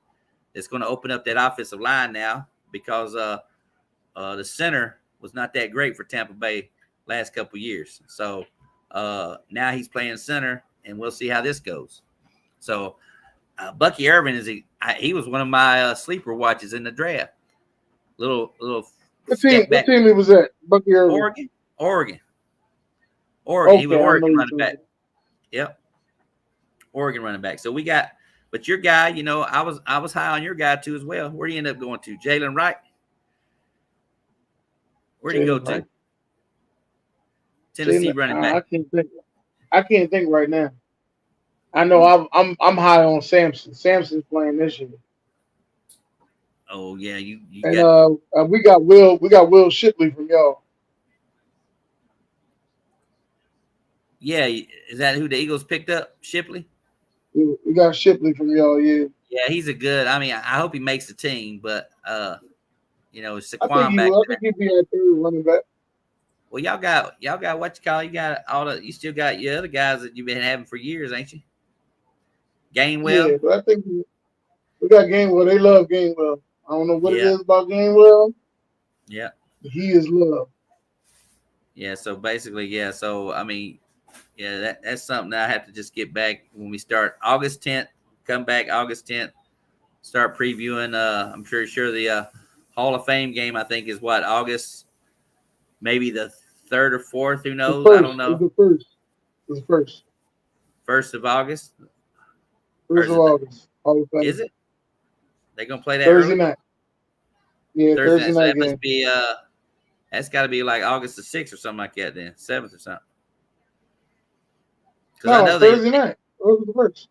that's going to open up that offensive line now because the center was not that great for Tampa Bay last couple of years. So now he's playing center, and we'll see how this goes. So Bucky Irvin he was one of my sleeper watches in the draft. Little what team he was at? Bucky Irvin. Oregon. Okay, he was Oregon running back. Yep. Oregon running back. So we got, but your guy, I was high on your guy too as well. Where do you end up going to? Jalen Wright? Where do you go to? Tennessee running back. I can't think right now. I know I'm high on Samson. Samson's playing this year. Oh yeah, we got Will Shipley from y'all. Yeah, is that who the Eagles picked up? Shipley? We got Shipley from y'all, yeah. Yeah, he's a good. I mean, I hope he makes the team, but Saquon I think he'd be our third running back. Well, y'all got what you call. You got you still got your other guys that you've been having for years, ain't you? Gainwell. Yeah, but I think we got Gainwell. They love Gainwell. I don't know what it is about Gainwell. Yeah. He is loved. Yeah, so basically, so I mean, that's something that I have to just get back when we start August 10th. Come back August 10th. Start previewing. I'm sure the Hall of Fame game. I think is what August, maybe the 3rd or 4th. Who knows? I don't know. It's the first. 1st of August. 1st of August. Hall of Fame. Is it? They gonna play that Thursday early? night. Yeah, Thursday Thursday night. So night that must game. be that's got to be like August the 6th or something like that. Then 7th or something. Because I No, know it's they Thursday night. August the first.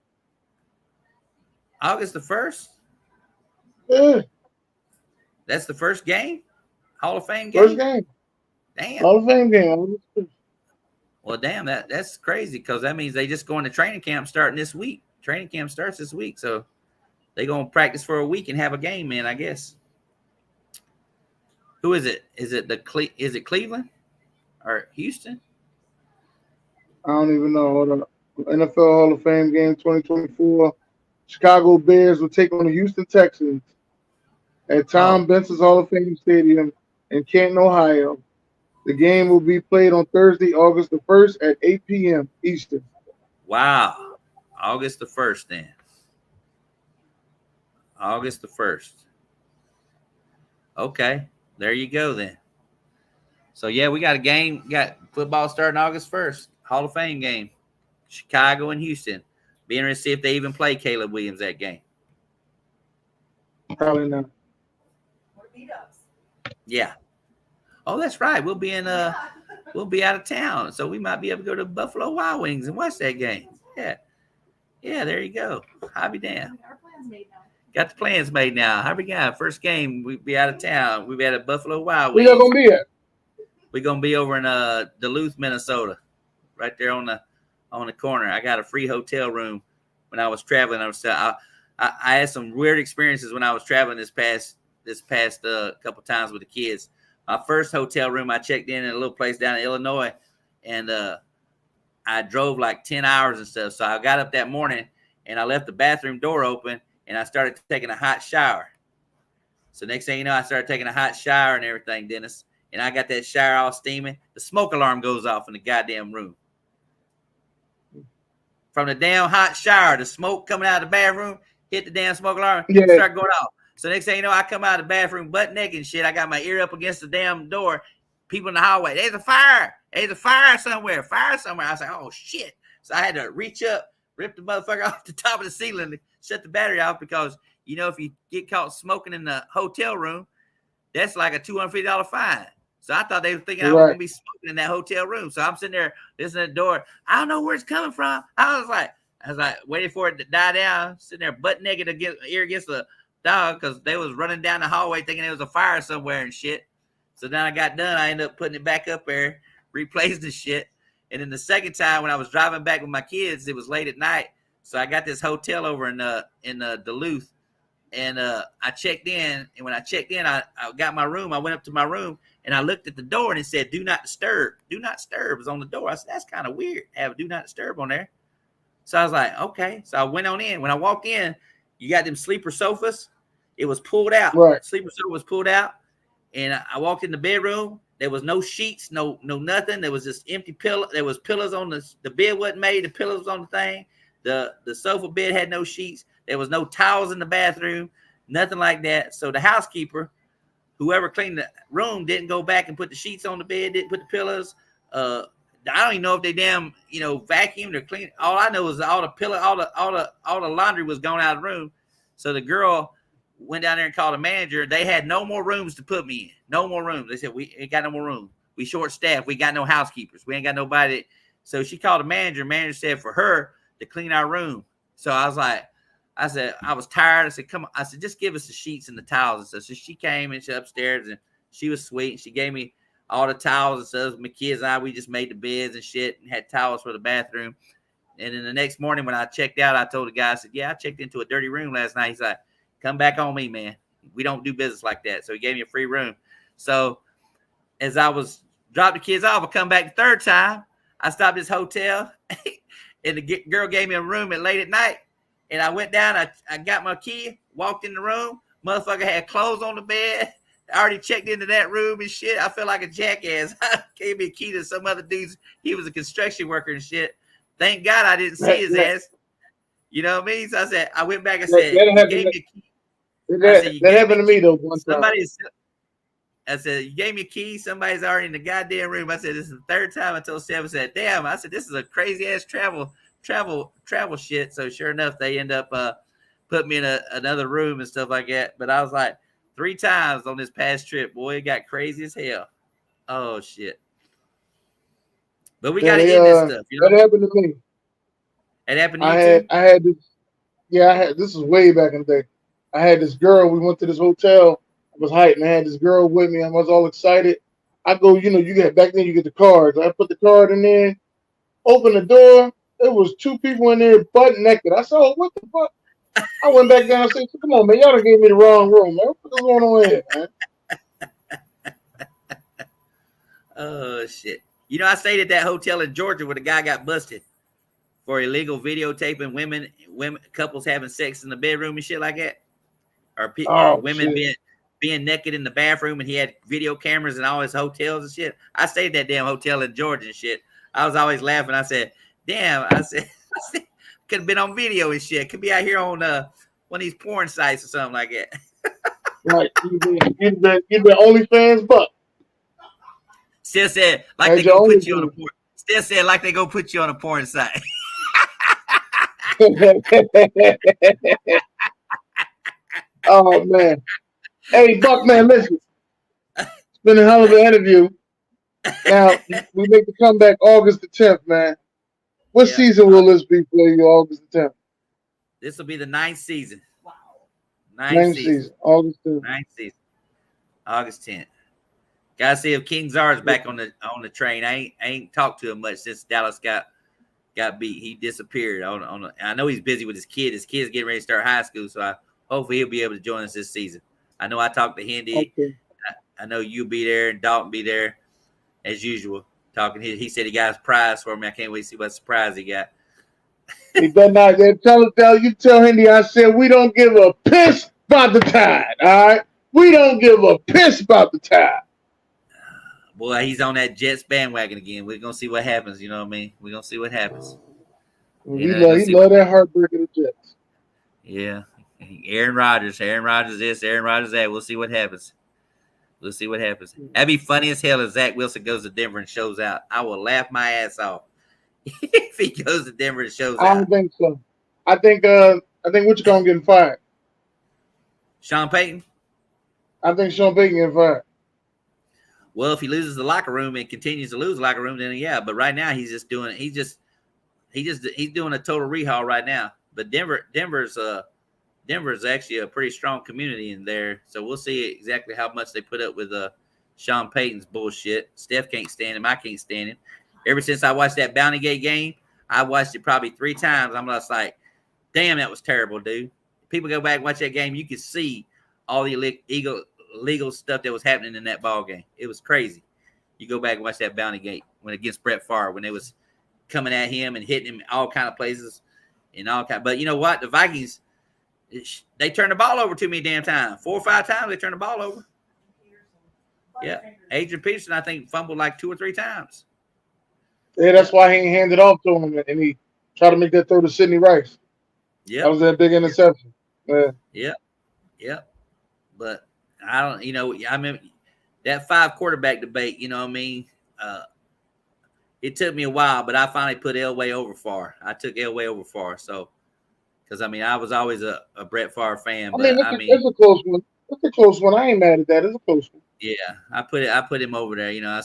August the 1st. Yeah, That's the first game, Hall of Fame first game. game. Damn. Hall of Fame game. August 1st. Well, damn, that's crazy because that means they just going to training camp starting this week. Training camp starts this week, so they gonna practice for a week and have a game, man. I guess. Who is it? Is it is it Cleveland or Houston? I don't even know. Hold on. NFL Hall of Fame game 2024. Chicago Bears will take on the Houston Texans at Oh, Tom Benson's Hall of Fame Stadium in Canton, Ohio. The game will be played on Thursday, August the 1st at 8 p.m. Eastern. wow. August the 1st, then. August the 1st. Okay, there you go then. So yeah, we got a game. We got football starting August 1st. Hall of Fame game. Chicago and Houston. Be interested to see if they even play Caleb Williams that game. Probably not. Yeah. Oh, that's right. We'll be out of town, so we might be able to go to Buffalo Wild Wings and watch that game. Yeah. Yeah, there you go. I'll be damn. Got the plans made now. How we got? First game, we be out of town. We be at a Buffalo Wild Where y'all Wings. gonna be at? We're gonna be over in Duluth, Minnesota, right there on the corner. I got a free hotel room when I was traveling. I had some weird experiences when I was traveling this past couple times with the kids. My first hotel room, I checked in a little place down in Illinois, and I drove like 10 hours and stuff. So I got up that morning and I left the bathroom door open and I started taking a hot shower. So next thing you know, I started taking a hot shower and everything, Dennis. And I got that shower all steaming. The smoke alarm goes off in the goddamn room. From the damn hot shower, the smoke coming out of the bathroom, hit the damn smoke alarm, Yeah. start going off. So next thing you know, I come out of the bathroom butt naked and shit. I got my ear up against the damn door. People in the hallway, there's a fire. There's a fire somewhere. Fire somewhere. I was like, oh, shit. So I had to reach up, rip the motherfucker off the top of the ceiling to shut the battery off because, you know, if you get caught smoking in the hotel room, that's like a $250 fine. So I thought they were thinking I was Right. going to be smoking in that hotel room. So I'm sitting there listening to the door. I don't know where it's coming from. I was like waiting for it to die down, sitting there butt naked ear against the dog because they was running down the hallway thinking there was a fire somewhere and shit. So then I got done. I ended up putting it back up there, replaced the shit. And then the second time when I was driving back with my kids, it was late at night. So I got this hotel over in Duluth. And I checked in. And when I checked in, I got my room. I went up to my room and I looked at the door and it said, do not disturb. Do not disturb was on the door. I said, that's kind of weird. Have do not disturb on there. So I was like, okay. So I went on in. When I walked in, you got them sleeper sofas. It was pulled out. Right. Sleeper sofa was pulled out. And I walked in the bedroom. There was no sheets, no nothing. There was just empty pillow. There was pillows on the bed wasn't made. The pillows on the thing. The sofa bed had no sheets. There was no towels in the bathroom, nothing like that. So the housekeeper, whoever cleaned the room, didn't go back and put the sheets on the bed, didn't put the pillows. I don't even know if they damn vacuumed or cleaned. All I know is all the laundry was gone out of the room. So the girl went down there and called the manager. They had no more rooms to put me in. No more rooms. They said, we ain't got no more room. We short staffed. We got no housekeepers. We ain't got nobody. So she called the manager. Manager said for her to clean our room. So I said, I was tired. I said, come on. I said, just give us the sheets and the towels and stuff. So she came and she upstairs and she was sweet. And she gave me all the towels and stuff. My kids and I, we just made the beds and shit and had towels for the bathroom. And then the next morning when I checked out, I told the guy, I said, yeah, I checked into a dirty room last night. He's like, come back on me, man. We don't do business like that. So he gave me a free room. So as I was dropping the kids off, I come back the third time. I stopped at this hotel and the girl gave me a room at late at night. And I went down, I got my key, walked in the room. Motherfucker had clothes on the bed. I already checked into that room and shit. I felt like a jackass. I gave me a key to some other dudes. He was a construction worker and shit. Thank God I didn't see his ass. You know what I mean? So I said, I went back and said, you gave me a key. That happened to me though one time. I said, you gave me a key. Somebody's already in the goddamn room. I said, this is the third time. I told Steph, I said, damn. I said, this is a crazy ass travel shit. So sure enough, they end up putting me in another room and stuff like that. But I was like, 3 times on this past trip. Boy, it got crazy as hell. Oh shit! But we Yeah, got to they end this stuff. You that know, happened to me. it happened to you too. I had this. Yeah, I had this was way back in the day. I had this girl. We went to this hotel. I was hyped, and I had this girl with me. I was all excited. I go, you get back then. You get the cards. I put the card in there. Open the door. There was 2 people in there, butt naked. I said, "Oh, what the fuck?" I went back down and said, "Come on, man, y'all done gave me the wrong room, man. What's going on here, man?" Oh shit! You know, I stayed at that hotel in Georgia where the guy got busted for illegal videotaping women couples having sex in the bedroom and shit like that, or Oh women shit! being naked in the bathroom, and he had video cameras in all his hotels and shit. I stayed at that damn hotel in Georgia and shit. I was always laughing. I said, "Damn!" I said could have been on video and shit. Could be out here on one of these porn sites or something like that. Right, you been OnlyFans, but Still said like they had your go put you on a OnlyFans. porn. Still said like they go put you on a porn site. Oh man, hey Buck, man, listen, it's been a hell of an interview. Now we make the comeback August the 10th, man. What Yeah, season will this be for you, August the 10th? this will be the 9th season. Wow. Ninth Ninth season. season, August 10th. Ninth season. August 10th. Gotta see if King Czar's back on the train. I ain't talked to him much since Dallas got beat. He disappeared. I know he's busy with his kid. His kid's getting ready to start high school, so hopefully he'll be able to join us this season. I know I talked to Hendy. Okay. I know you'll be there and Dalton be there as usual. Talking. He said he got his prize for me. I can't wait to see what surprise he got. He better not. Tell Hendy I said we don't give a piss about the Tide. All right, we don't give a piss about the Tide. Boy, he's on that Jets bandwagon again. We're gonna see what happens. You know what I mean? We're gonna see what happens. You He know, gonna see love that heartbreak of the Jets. Yeah. Aaron Rodgers this, Aaron Rodgers that. We'll see what happens. We'll see what happens. That'd be funny as hell if Zach Wilson goes to Denver and shows out. I will laugh my ass off if he goes to Denver and shows I out. don't think so. I think which gonna getting fired. Sean Payton. I think Sean Payton getting fired. Well, if he loses the locker room and continues to lose the locker room, then yeah. But right now he's doing a total rehaul right now. But Denver's actually a pretty strong community in there. So we'll see exactly how much they put up with Sean Payton's bullshit. Steph can't stand him. I can't stand him. Ever since I watched that Bounty Gate game, I watched it probably 3 times. I'm just like, damn, that was terrible, dude. People go back and watch that game, you can see all the illegal stuff that was happening in that ball game. It was crazy. You go back and watch that Bounty Gate when against Brett Favre, when they was coming at him and hitting him in all kind of places and all kind. But you know what? The Vikings, they turned the ball over too many damn times. 4 or 5 times they turned the ball over. Yeah, Adrian Peterson, I think, fumbled like 2 or 3 times. Yeah, that's why he ain't handed off to him, and he tried to make that throw to Sidney Rice. Yeah, that was that big interception. Yeah. But I don't, I mean, that 5 quarterback debate, you know what I mean? It took me a while, but I finally put Elway over Favre. I took Elway over Favre. So, because, I mean, I was always a Brett Favre fan. But, it's a close one. It's a close one. I ain't mad at that. It's a close one. Yeah, I put him over there. I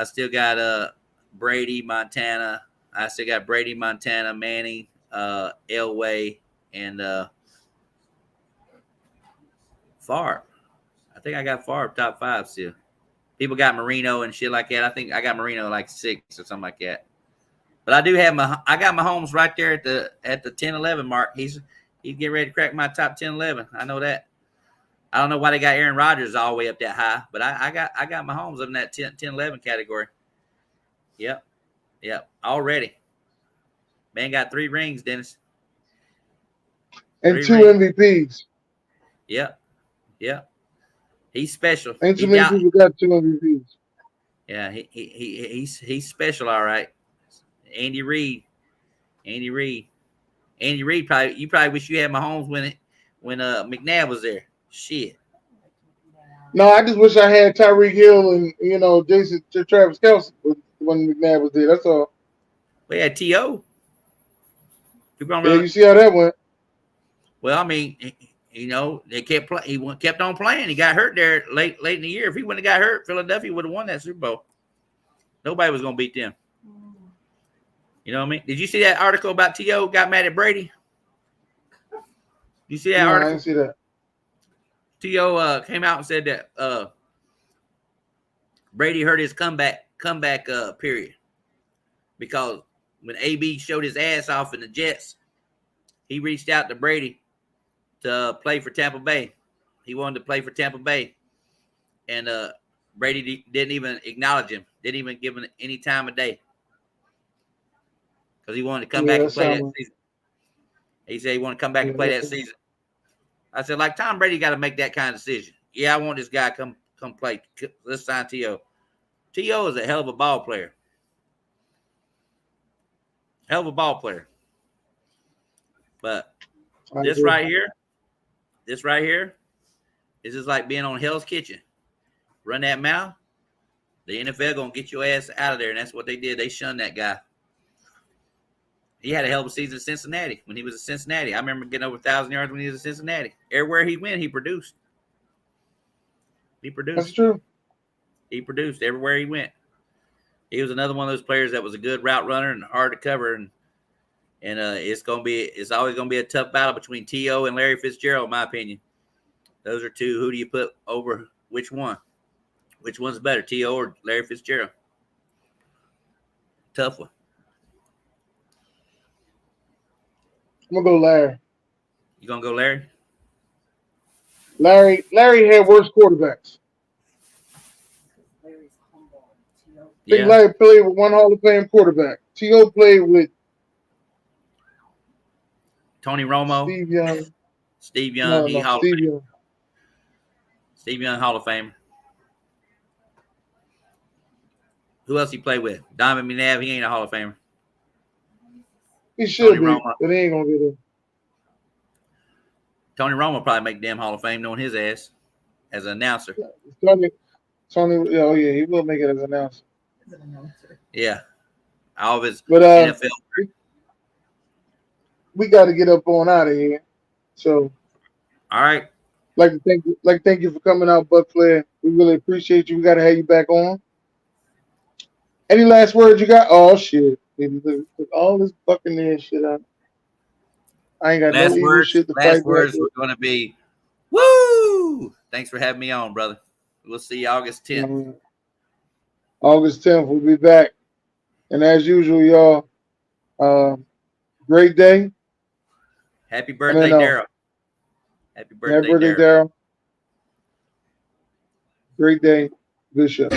still got Brady, Montana. I still got Brady, Montana, Manning, Elway, and Favre. I think I got Favre top 5 still. People got Marino and shit like that. I think I got Marino like 6 or something like that. But I got Mahomes right there at the 10-11 mark. He's getting ready to crack my top 10-11. I know that. I don't know why they got Aaron Rodgers all the way up that high, but I got Mahomes up in that 10-11 category. Yep. Already. Man got 3 rings, Dennis. And 2 MVPs. Yep. He's special. Ain't too many people got 2 MVPs. Yeah, he's special, all right. Andy Reid. Probably you probably wish you had Mahomes when McNabb was there. Shit. No, I just wish I had Tyreek Hill and Jason Travis Kelce when McNabb was there. That's all. We had T.O. Yeah, you see how that went. Well, I mean, They kept He kept on playing. He got hurt there late in the year. If he wouldn't have got hurt, Philadelphia would have won that Super Bowl. Nobody was going to beat them. You know what I mean? Did you see that article about T.O. got mad at Brady? You see that No, article? I didn't see that. T.O. Came out and said that Brady hurt his comeback period because when AB showed his ass off in the Jets, he reached out to Brady to play for Tampa Bay. He wanted to play for Tampa Bay, and Brady didn't even acknowledge him. Didn't even give him any time of day because he wanted to come back and play that season. He said he wanted to come back and play that season. I said, like, Tom Brady got to make that kind of decision. Yeah, I want this guy to come play. Let's sign T.O. T.O. is a hell of a ball player. Hell of a ball player. But this right here is just like being on Hell's Kitchen. Run that mouth, the NFL going to get your ass out of there, and that's what they did. They shunned that guy. He had a hell of a season in Cincinnati when he was in Cincinnati. I remember getting over 1,000 yards when he was in Cincinnati. Everywhere he went, he produced. That's true. He produced everywhere he went. He was another one of those players that was a good route runner and hard to cover. And it's always gonna be a tough battle between T.O. and Larry Fitzgerald, in my opinion. Those are two. Who do you put over which one? Which one's better, T.O. or Larry Fitzgerald? Tough one. I'm gonna go Larry. You gonna go Larry? Larry had worse quarterbacks. I think Larry played with one Hall of Fame quarterback. T.O. played with Tony Romo, Steve Young. Steve Young, Hall of Famer. Who else he played with? Donovan McNabb. He ain't a Hall of Famer. He should be, but he ain't gonna get it. Tony Romo probably make damn Hall of Fame knowing his ass as an announcer. Tony, oh yeah, he will make it as an announcer. Yeah, all of his NFL. We got to get up on out of here. So, all right. Like to thank you for coming out, Buc Flair. We really appreciate you. We got to have you back on. Any last words you got? Oh shit! Look all this Buccaneers shit up. I ain't got no evil shit to fight. Last words were going to be, woo! Thanks for having me on, brother. We'll see you August 10th. August 10th, we'll be back. And as usual, y'all, great day. Happy birthday, Daryl. Happy birthday, Daryl. Great day. Good show.